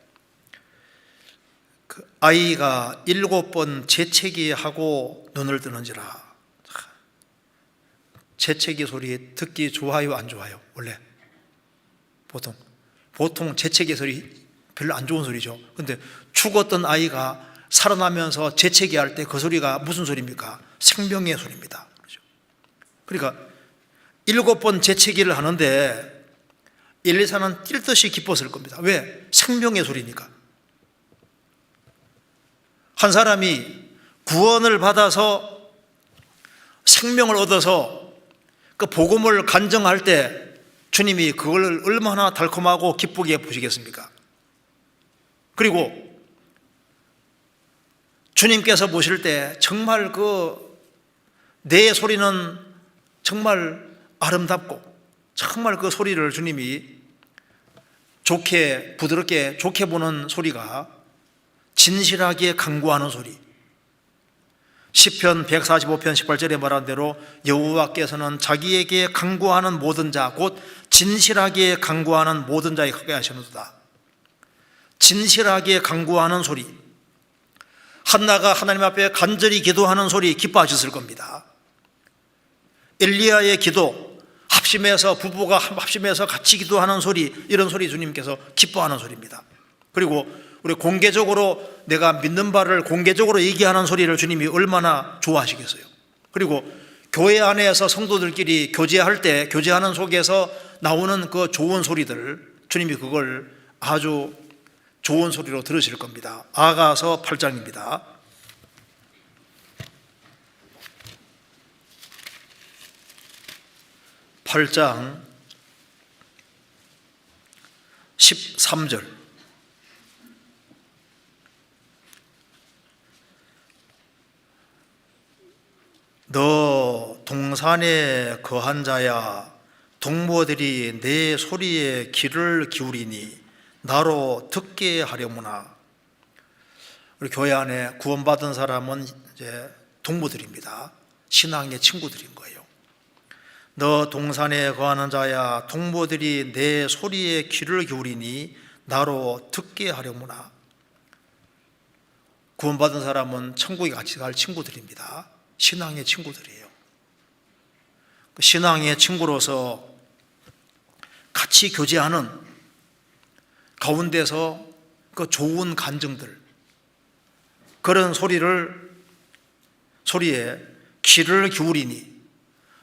그 아이가 7번 재채기하고 눈을 뜨는지라. 재채기 소리 듣기 좋아요, 안 좋아요? 원래 보통 재채기 소리 별로 안 좋은 소리죠. 근데 죽었던 아이가 살아나면서 재채기할 때 그 소리가 무슨 소리입니까? 생명의 소리입니다. 그러니까 7번 재채기를 하는데 엘리사는 뛸 듯이 기뻤을 겁니다. 왜? 생명의 소리니까. 한 사람이 구원을 받아서 생명을 얻어서 그 복음을 간증할 때 주님이 그걸 얼마나 달콤하고 기쁘게 보시겠습니까? 그리고 주님께서 보실 때 정말 내 소리는 정말 아름답고 정말 그 소리를 주님이 부드럽게 좋게 보는 소리가 진실하게 간구하는 소리. 시편 145편 18절에 말한 대로 여호와께서는 자기에게 간구하는 모든 자, 곧 진실하게 간구하는 모든 자에 가까이 하시는도다. 진실하게 간구하는 소리. 한나가 하나님 앞에 간절히 기도하는 소리 기뻐하셨을 겁니다. 엘리야의 기도, 부부가 합심해서 같이 기도하는 소리, 이런 소리 주님께서 기뻐하는 소리입니다. 그리고 우리 공개적으로 내가 믿는 바를 공개적으로 얘기하는 소리를 주님이 얼마나 좋아하시겠어요. 그리고 교회 안에서 성도들끼리 교제할 때 교제하는 속에서 나오는 그 좋은 소리들, 주님이 그걸 아주 좋은 소리로 들으실 겁니다. 아가서 8장입니다. 8장 13절. 너 동산에 거한 자야, 동무들이 내 소리에 귀를 기울이니 나로 듣게 하려무나. 우리 교회 안에 구원받은 사람은 이제 동무들입니다. 신앙의 친구들인 거예요. 너 동산에 거하는 자야, 동무들이 내 소리에 귀를 기울이니 나로 듣게 하려무나. 구원받은 사람은 천국에 같이 갈 친구들입니다. 신앙의 친구들이에요. 신앙의 친구로서 같이 교제하는 가운데서 그 좋은 간증들, 그런 소리에 귀를 기울이니,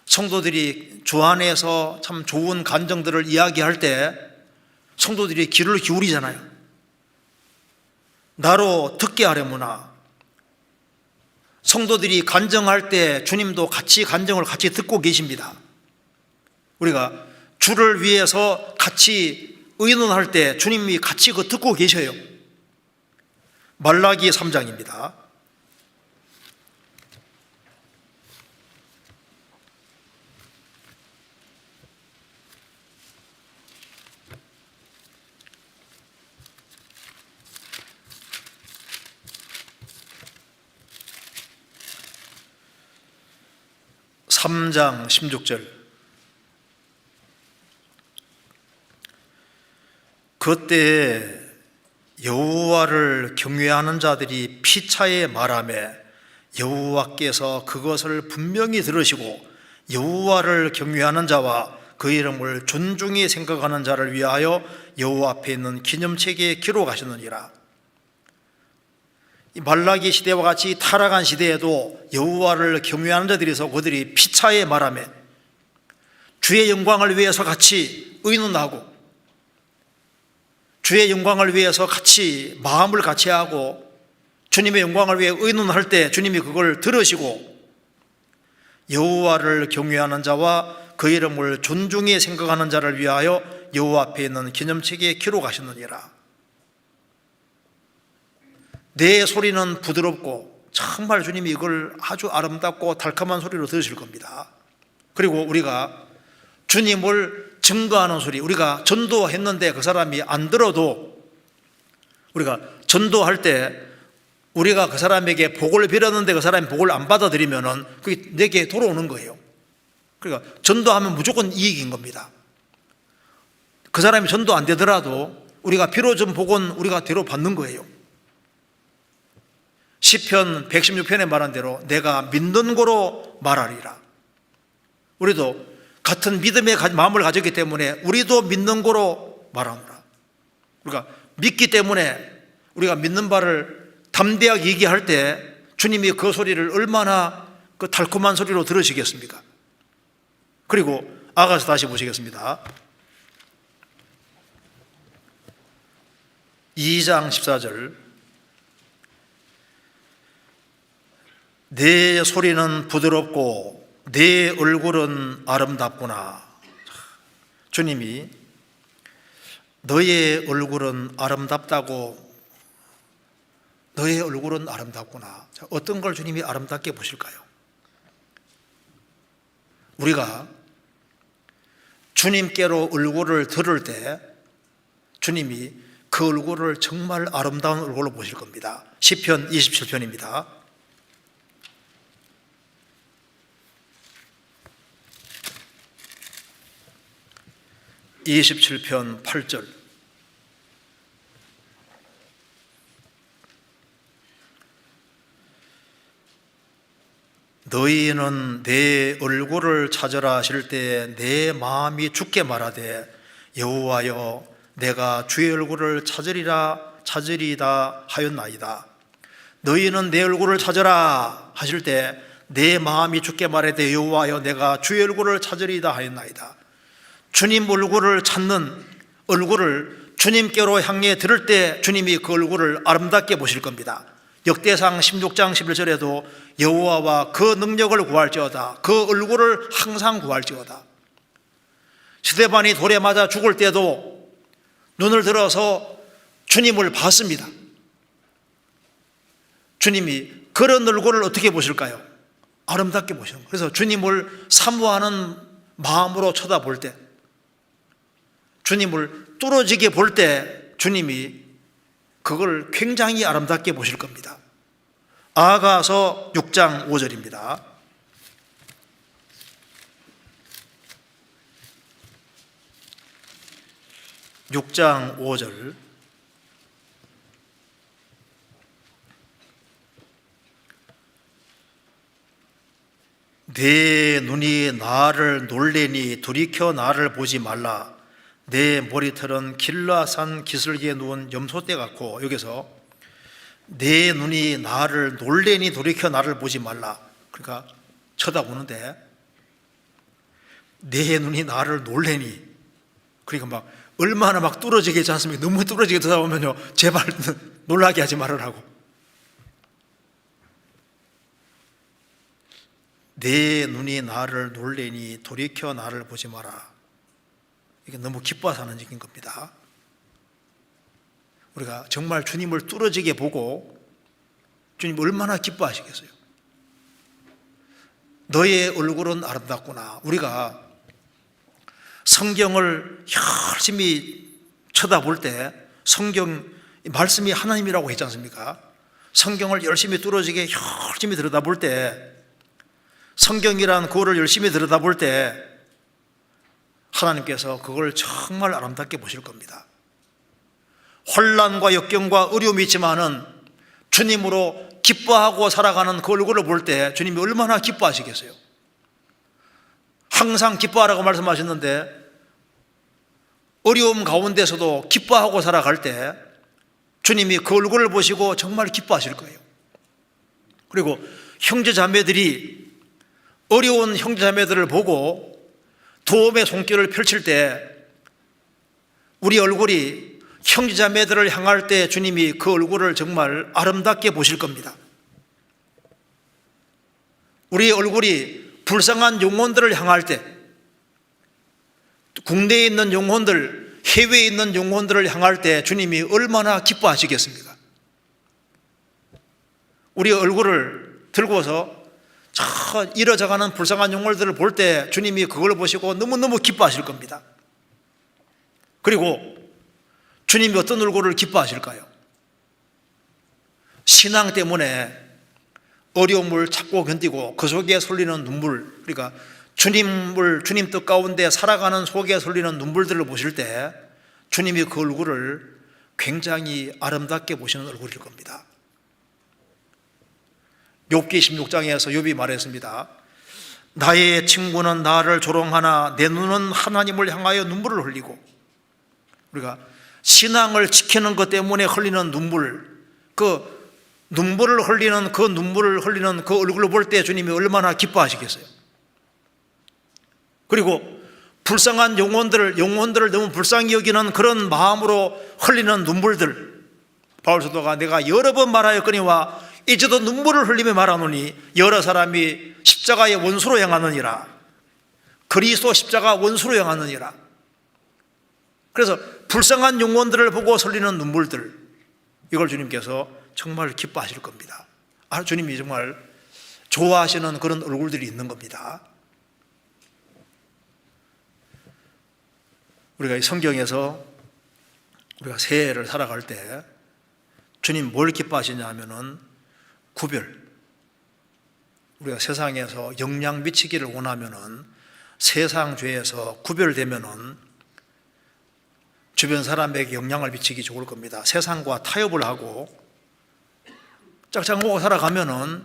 성도들이 주 안에서 참 좋은 간증들을 이야기할 때 성도들이 귀를 기울이잖아요. 나로 듣게 하려무나. 성도들이 간증할 때 주님도 같이 간증을 같이 듣고 계십니다. 우리가 주를 위해서 같이 의논할 때 주님이 같이 그 듣고 계셔요. 말라기 3장입니다. 삼 장 16절. 그때 여호와를 경외하는 자들이 피차에 말하며 여호와께서 그것을 분명히 들으시고 여호와를 경외하는 자와 그 이름을 존중히 생각하는 자를 위하여 여호와 앞에 있는 기념책에 기록하시느니라. 이 말라기 시대와 같이 타락한 시대에도 여호와를 경외하는 자들이서 그들이 피차에 말하며 주의 영광을 위해서 같이 의논하고 주의 영광을 위해서 같이 마음을 같이 하고 주님의 영광을 위해 의논할 때 주님이 그걸 들으시고 여호와를 경외하는 자와 그 이름을 존중히 생각하는 자를 위하여 여호와 앞에 있는 기념책에 기록하셨느니라. 내 소리는 부드럽고 정말 주님이 이걸 아주 아름답고 달콤한 소리로 들으실 겁니다. 그리고 우리가 주님을 증거하는 소리, 우리가 전도했는데 그 사람이 안 들어도 우리가 전도할 때 우리가 그 사람에게 복을 빌었는데 그 사람이 복을 안 받아들이면은 그게 내게 돌아오는 거예요. 그러니까 전도하면 무조건 이익인 겁니다. 그 사람이 전도 안 되더라도 우리가 빌어준 복은 우리가 대로 받는 거예요. 시편 116편에 말한 대로 내가 믿는 거로 말하리라. 우리도 같은 믿음의 마음을 가졌기 때문에 우리도 믿는 거로 말하노라. 우리가 믿기 때문에 우리가 믿는 바를 담대하게 얘기할 때 주님이 그 소리를 얼마나 그 달콤한 소리로 들으시겠습니까? 그리고 아가서 다시 보시겠습니다. 2장 14절. 내 소리는 부드럽고 내 얼굴은 아름답구나. 주님이 너의 얼굴은 아름답다고, 너의 얼굴은 아름답구나. 어떤 걸 주님이 아름답게 보실까요? 우리가 주님께로 얼굴을 들을 때 주님이 그 얼굴을 정말 아름다운 얼굴로 보실 겁니다. 시편 27편입니다. 27편 8절. 너희는 내 얼굴을 찾으라 하실 때 내 마음이 죽게 말하되 여호와여 내가 주의 얼굴을 찾으리라 찾으리다 하였나이다. 너희는 내 얼굴을 찾으라 하실 때 내 마음이 주께 말하되 여호와여 내가 주의 얼굴을 찾으리다 하였나이다. 주님 얼굴을 찾는 얼굴을 주님께로 향해 들을 때 주님이 그 얼굴을 아름답게 보실 겁니다. 역대상 16장 11절에도 여호와와 그 능력을 구할지어다, 그 얼굴을 항상 구할지어다. 스데반이 돌에 맞아 죽을 때도 눈을 들어서 주님을 봤습니다. 주님이 그런 얼굴을 어떻게 보실까요? 아름답게 보시는 거예요. 그래서 주님을 사모하는 마음으로 쳐다볼 때, 주님을 뚫어지게 볼 때 주님이 그걸 굉장히 아름답게 보실 겁니다. 아가서 6장 5절입니다. (6장 5절) 내 눈이 나를 놀래니 돌이켜 나를 보지 말라. 내 머리털은 길라산 기슭에 누운 염소떼 같고, 여기서 내 눈이 나를 놀래니 돌이켜 나를 보지 말라. 그러니까 쳐다보는데 내 눈이 나를 놀래니, 그러니까 막 얼마나 막 뚫어지게 있지 않습니까? 너무 뚫어지게 쳐다보면요, 제발 놀라게 하지 말으라고. 내 눈이 나를 놀래니 돌이켜 나를 보지 마라. 이게 너무 기뻐서 하는 얘기인 겁니다. 우리가 정말 주님을 뚫어지게 보고 주님 얼마나 기뻐하시겠어요? 너의 얼굴은 아름답구나. 우리가 성경을 열심히 쳐다볼 때, 성경 말씀이 하나님이라고 했지 않습니까? 성경을 열심히 뚫어지게 열심히 들여다볼 때, 성경이란 그거를 열심히 들여다볼 때 하나님께서 그걸 정말 아름답게 보실 겁니다. 혼란과 역경과 어려움이 있지만은 주님으로 기뻐하고 살아가는 그 얼굴을 볼 때 주님이 얼마나 기뻐하시겠어요? 항상 기뻐하라고 말씀하셨는데 어려움 가운데서도 기뻐하고 살아갈 때 주님이 그 얼굴을 보시고 정말 기뻐하실 거예요. 그리고 형제 자매들이 어려운 형제 자매들을 보고 도움의 손길을 펼칠 때 우리 얼굴이 형제 자매들을 향할 때 주님이 그 얼굴을 정말 아름답게 보실 겁니다. 우리 얼굴이 불쌍한 영혼들을 향할 때, 국내에 있는 영혼들, 해외에 있는 영혼들을 향할 때 주님이 얼마나 기뻐하시겠습니까? 우리 얼굴을 들고서 저 이뤄져가는 불쌍한 영혼들을 볼 때 주님이 그걸 보시고 너무너무 기뻐하실 겁니다. 그리고 주님이 어떤 얼굴을 기뻐하실까요? 신앙 때문에 어려움을 참고 견디고 그 속에 쏠리는 눈물, 그러니까 주님 뜻 가운데 살아가는 속에 쏠리는 눈물들을 보실 때 주님이 그 얼굴을 굉장히 아름답게 보시는 얼굴일 겁니다. 욥기 16장에서 욥이 말했습니다. 나의 친구는 나를 조롱하나 내 눈은 하나님을 향하여 눈물을 흘리고, 우리가 신앙을 지키는 것 때문에 흘리는 눈물, 그 눈물을 흘리는 그 얼굴을 볼 때 주님이 얼마나 기뻐하시겠어요? 그리고 불쌍한 영혼들을 너무 불쌍히 여기는 그런 마음으로 흘리는 눈물들, 바울 사도가 내가 여러 번 말하였거니와 이제도 눈물을 흘리며 말하노니 여러 사람이 십자가의 원수로 향하느니라. 그리스도 십자가 원수로 향하느니라. 그래서 불쌍한 영혼들을 보고 흘리는 눈물들, 이걸 주님께서 정말 기뻐하실 겁니다. 주님이 정말 좋아하시는 그런 얼굴들이 있는 겁니다. 우리가 이 성경에서 우리가 새해를 살아갈 때 주님 뭘 기뻐하시냐 하면은 구별. 우리가 세상에서 영향 미치기를 원하면은 세상 죄에서 구별되면은 주변 사람에게 영향을 미치기 좋을 겁니다. 세상과 타협을 하고 짝짝 먹고 살아가면은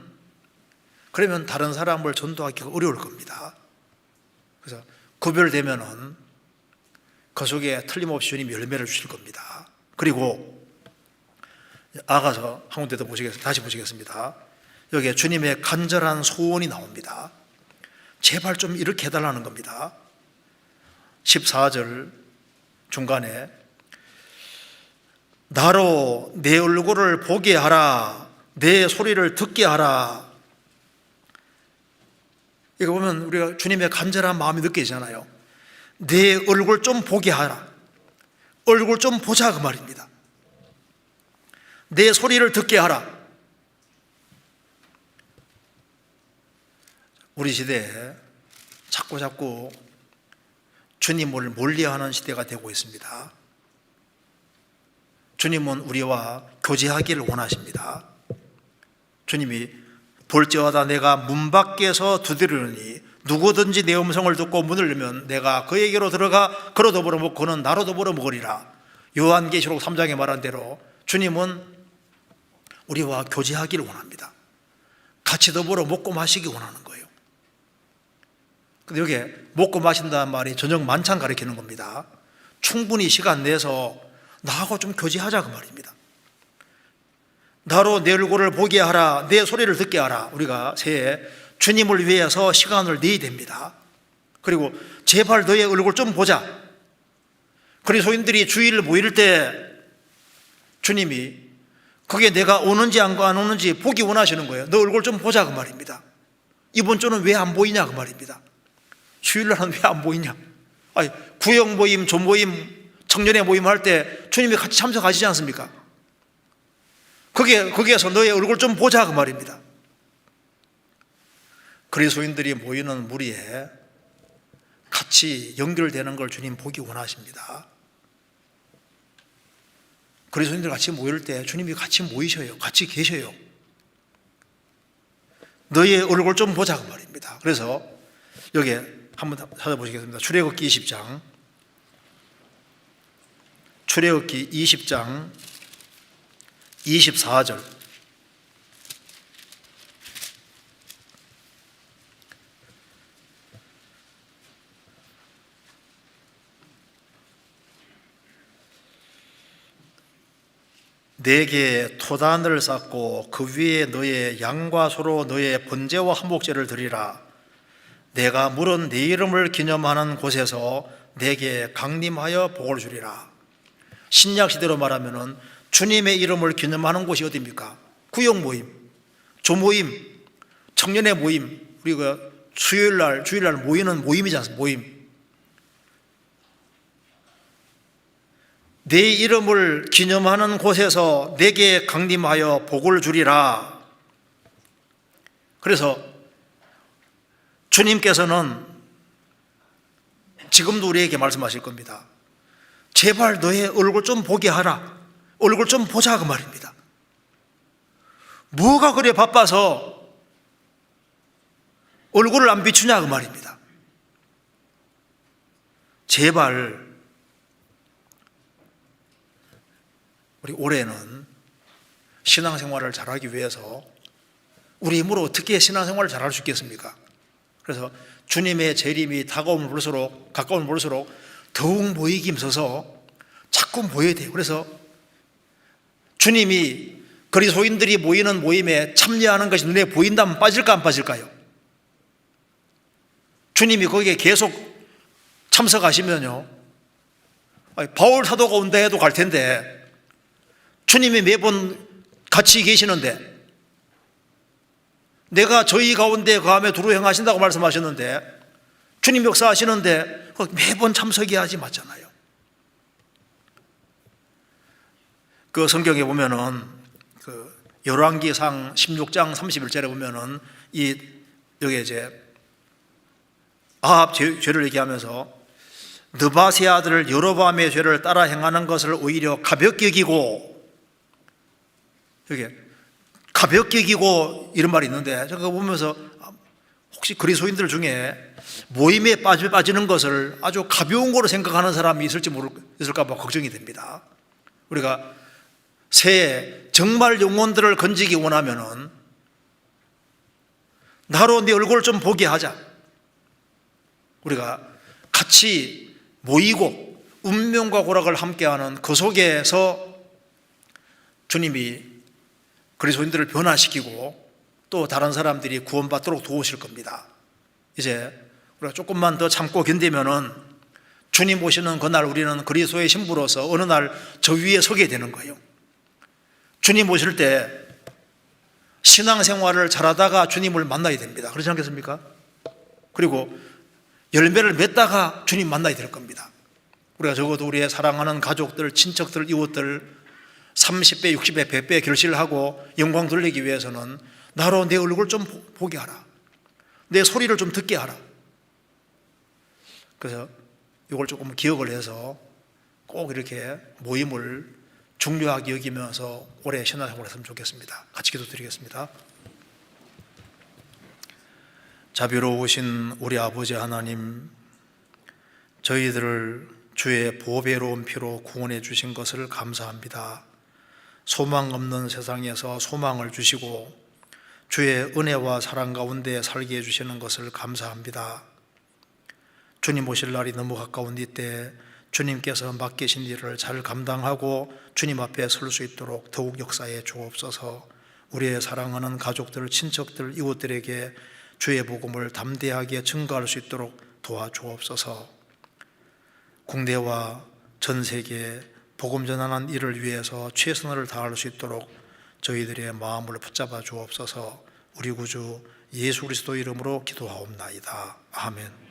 그러면 다른 사람을 전도하기가 어려울 겁니다. 그래서 구별되면은 그 속에 틀림없이 주님이 열매를 주실 겁니다. 그리고 아가서 한 군데 더 보시겠습니다. 다시 보시겠습니다. 여기에 주님의 간절한 소원이 나옵니다. 제발 좀 이렇게 해달라는 겁니다. 14절 중간에 나로 내 얼굴을 보게 하라, 내 소리를 듣게 하라. 이거 보면 우리가 주님의 간절한 마음이 느껴지잖아요. 내 얼굴 좀 보게 하라, 얼굴 좀 보자 그 말입니다. 내 소리를 듣게 하라. 우리 시대에 자꾸 주님을 멀리하는 시대가 되고 있습니다. 주님은 우리와 교제하기를 원하십니다. 주님이 볼지어다 내가 문 밖에서 두드리느니 누구든지 내 음성을 듣고 문을 열면 내가 그에게로 들어가 그로 더불어 먹고 그는 나로 더불어 먹으리라. 요한계시록 3장에 말한 대로 주님은 우리와 교제하기를 원합니다. 같이 더불어 먹고 마시기 원하는 거예요. 근데 여기에 먹고 마신다는 말이 저녁 만찬 가리키는 겁니다. 충분히 시간 내서 나하고 좀 교제하자 그 말입니다. 나로 내 얼굴을 보게 하라, 내 소리를 듣게 하라. 우리가 새해 주님을 위해서 시간을 내야 됩니다. 그리고 제발 너의 얼굴 좀 보자. 그리스도인들이 주일을 모일 때 주님이 그게 내가 오는지 안 오는지 보기 원하시는 거예요. 너 얼굴 좀 보자 그 말입니다. 이번 주는 왜 안 보이냐 그 말입니다. 주일날은 왜 안 보이냐? 아니, 구역 모임, 조모임, 청년회 모임 할 때 주님이 같이 참석하시지 않습니까? 거기에서 너의 얼굴 좀 보자 그 말입니다. 그리스도인들이 모이는 무리에 같이 연결되는 걸 주님 보기 원하십니다. 그리스도인들 같이 모일 때 주님이 같이 모이셔요. 같이 계셔요. 너의 얼굴 좀 보자 그 말입니다. 그래서 여기에 한번 찾아보시겠습니다. 출애굽기 20장, 출애굽기 20장 24절. 내게 토단을 쌓고 그 위에 너의 양과 소로 너의 번제와 한목제를 드리라. 내가 물은 네 이름을 기념하는 곳에서 내게 강림하여 복을 주리라. 신약 시대로 말하면은 주님의 이름을 기념하는 곳이 어디입니까? 구역 모임, 조모임, 청년회 모임, 우리가 주일날 모이는 모임이지 않습니까? 모임. 내 이름을 기념하는 곳에서 내게 강림하여 복을 주리라. 그래서 주님께서는 지금도 우리에게 말씀하실 겁니다. 제발 너의 얼굴 좀 보게 하라. 얼굴 좀 보자 그 말입니다. 뭐가 그래 바빠서 얼굴을 안 비추냐 그 말입니다. 제발 우리 올해는 신앙생활을 잘하기 위해서 우리 힘으로 어떻게 신앙생활을 잘할 수 있겠습니까? 그래서 주님의 재림이 다가오면 볼수록 가까우면 볼수록 더욱 모이기 힘써서 자꾸 모여야 돼요. 그래서 주님이 그리스도인들이 모이는 모임에 참여하는 것이 눈에 보인다면 빠질까 안 빠질까요? 주님이 거기에 계속 참석하시면요, 바울 사도가 온다 해도 갈 텐데 주님이 매번 같이 계시는데, 내가 저희 가운데 거함에 두루 행하신다고 말씀하셨는데 주님 역사하시는데 매번 참석해야지 맞잖아요. 그 성경에 보면은 그 열왕기상 16장 31절에 보면은 여기 이제 아합 죄를 얘기하면서 느바세 아들 여로보암의 죄를 따라 행하는 것을 오히려 가볍게 여기고, 여기 가볍게 여기고 이런 말이 있는데, 제가 보면서 혹시 그리스도인들 중에 모임에 빠지는 것을 아주 가벼운 거로 생각하는 사람이 있을까 봐 걱정이 됩니다. 우리가 새해 정말 영혼들을 건지기 원하면은 나로 네 얼굴을 좀 보게 하자. 우리가 같이 모이고 운명과 고락을 함께하는 그 속에서 주님이 그리스도인들을 변화시키고 또 다른 사람들이 구원받도록 도우실 겁니다. 이제 우리가 조금만 더 참고 견디면은 주님 오시는 그날 우리는 그리스도의 신부로서 어느 날 저 위에 서게 되는 거예요. 주님 오실 때 신앙생활을 잘하다가 주님을 만나야 됩니다. 그렇지 않겠습니까? 그리고 열매를 맺다가 주님 만나야 될 겁니다. 우리가 적어도 우리의 사랑하는 가족들, 친척들, 이웃들 30배, 60배, 100배 결실을 하고 영광 돌리기 위해서는 나로 내 얼굴 좀 보게 하라. 내 소리를 좀 듣게 하라. 그래서 이걸 조금 기억을 해서 꼭 이렇게 모임을 중요하게 여기면서 올해 신앙생활을 했으면 좋겠습니다. 같이 기도드리겠습니다. 자비로우신 우리 아버지 하나님, 저희들을 주의 보배로운 피로 구원해 주신 것을 감사합니다. 소망 없는 세상에서 소망을 주시고 주의 은혜와 사랑 가운데 살게 해주시는 것을 감사합니다. 주님 오실 날이 너무 가까운 이때 주님께서 맡기신 일을 잘 감당하고 주님 앞에 설 수 있도록 더욱 역사해 주옵소서. 우리의 사랑하는 가족들, 친척들, 이웃들에게 주의 복음을 담대하게 증거할 수 있도록 도와주옵소서. 국내와 전 세계에 복음 전하는 일을 위해서 최선을 다할 수 있도록 저희들의 마음을 붙잡아 주옵소서. 우리 구주 예수 그리스도 이름으로 기도하옵나이다. 아멘.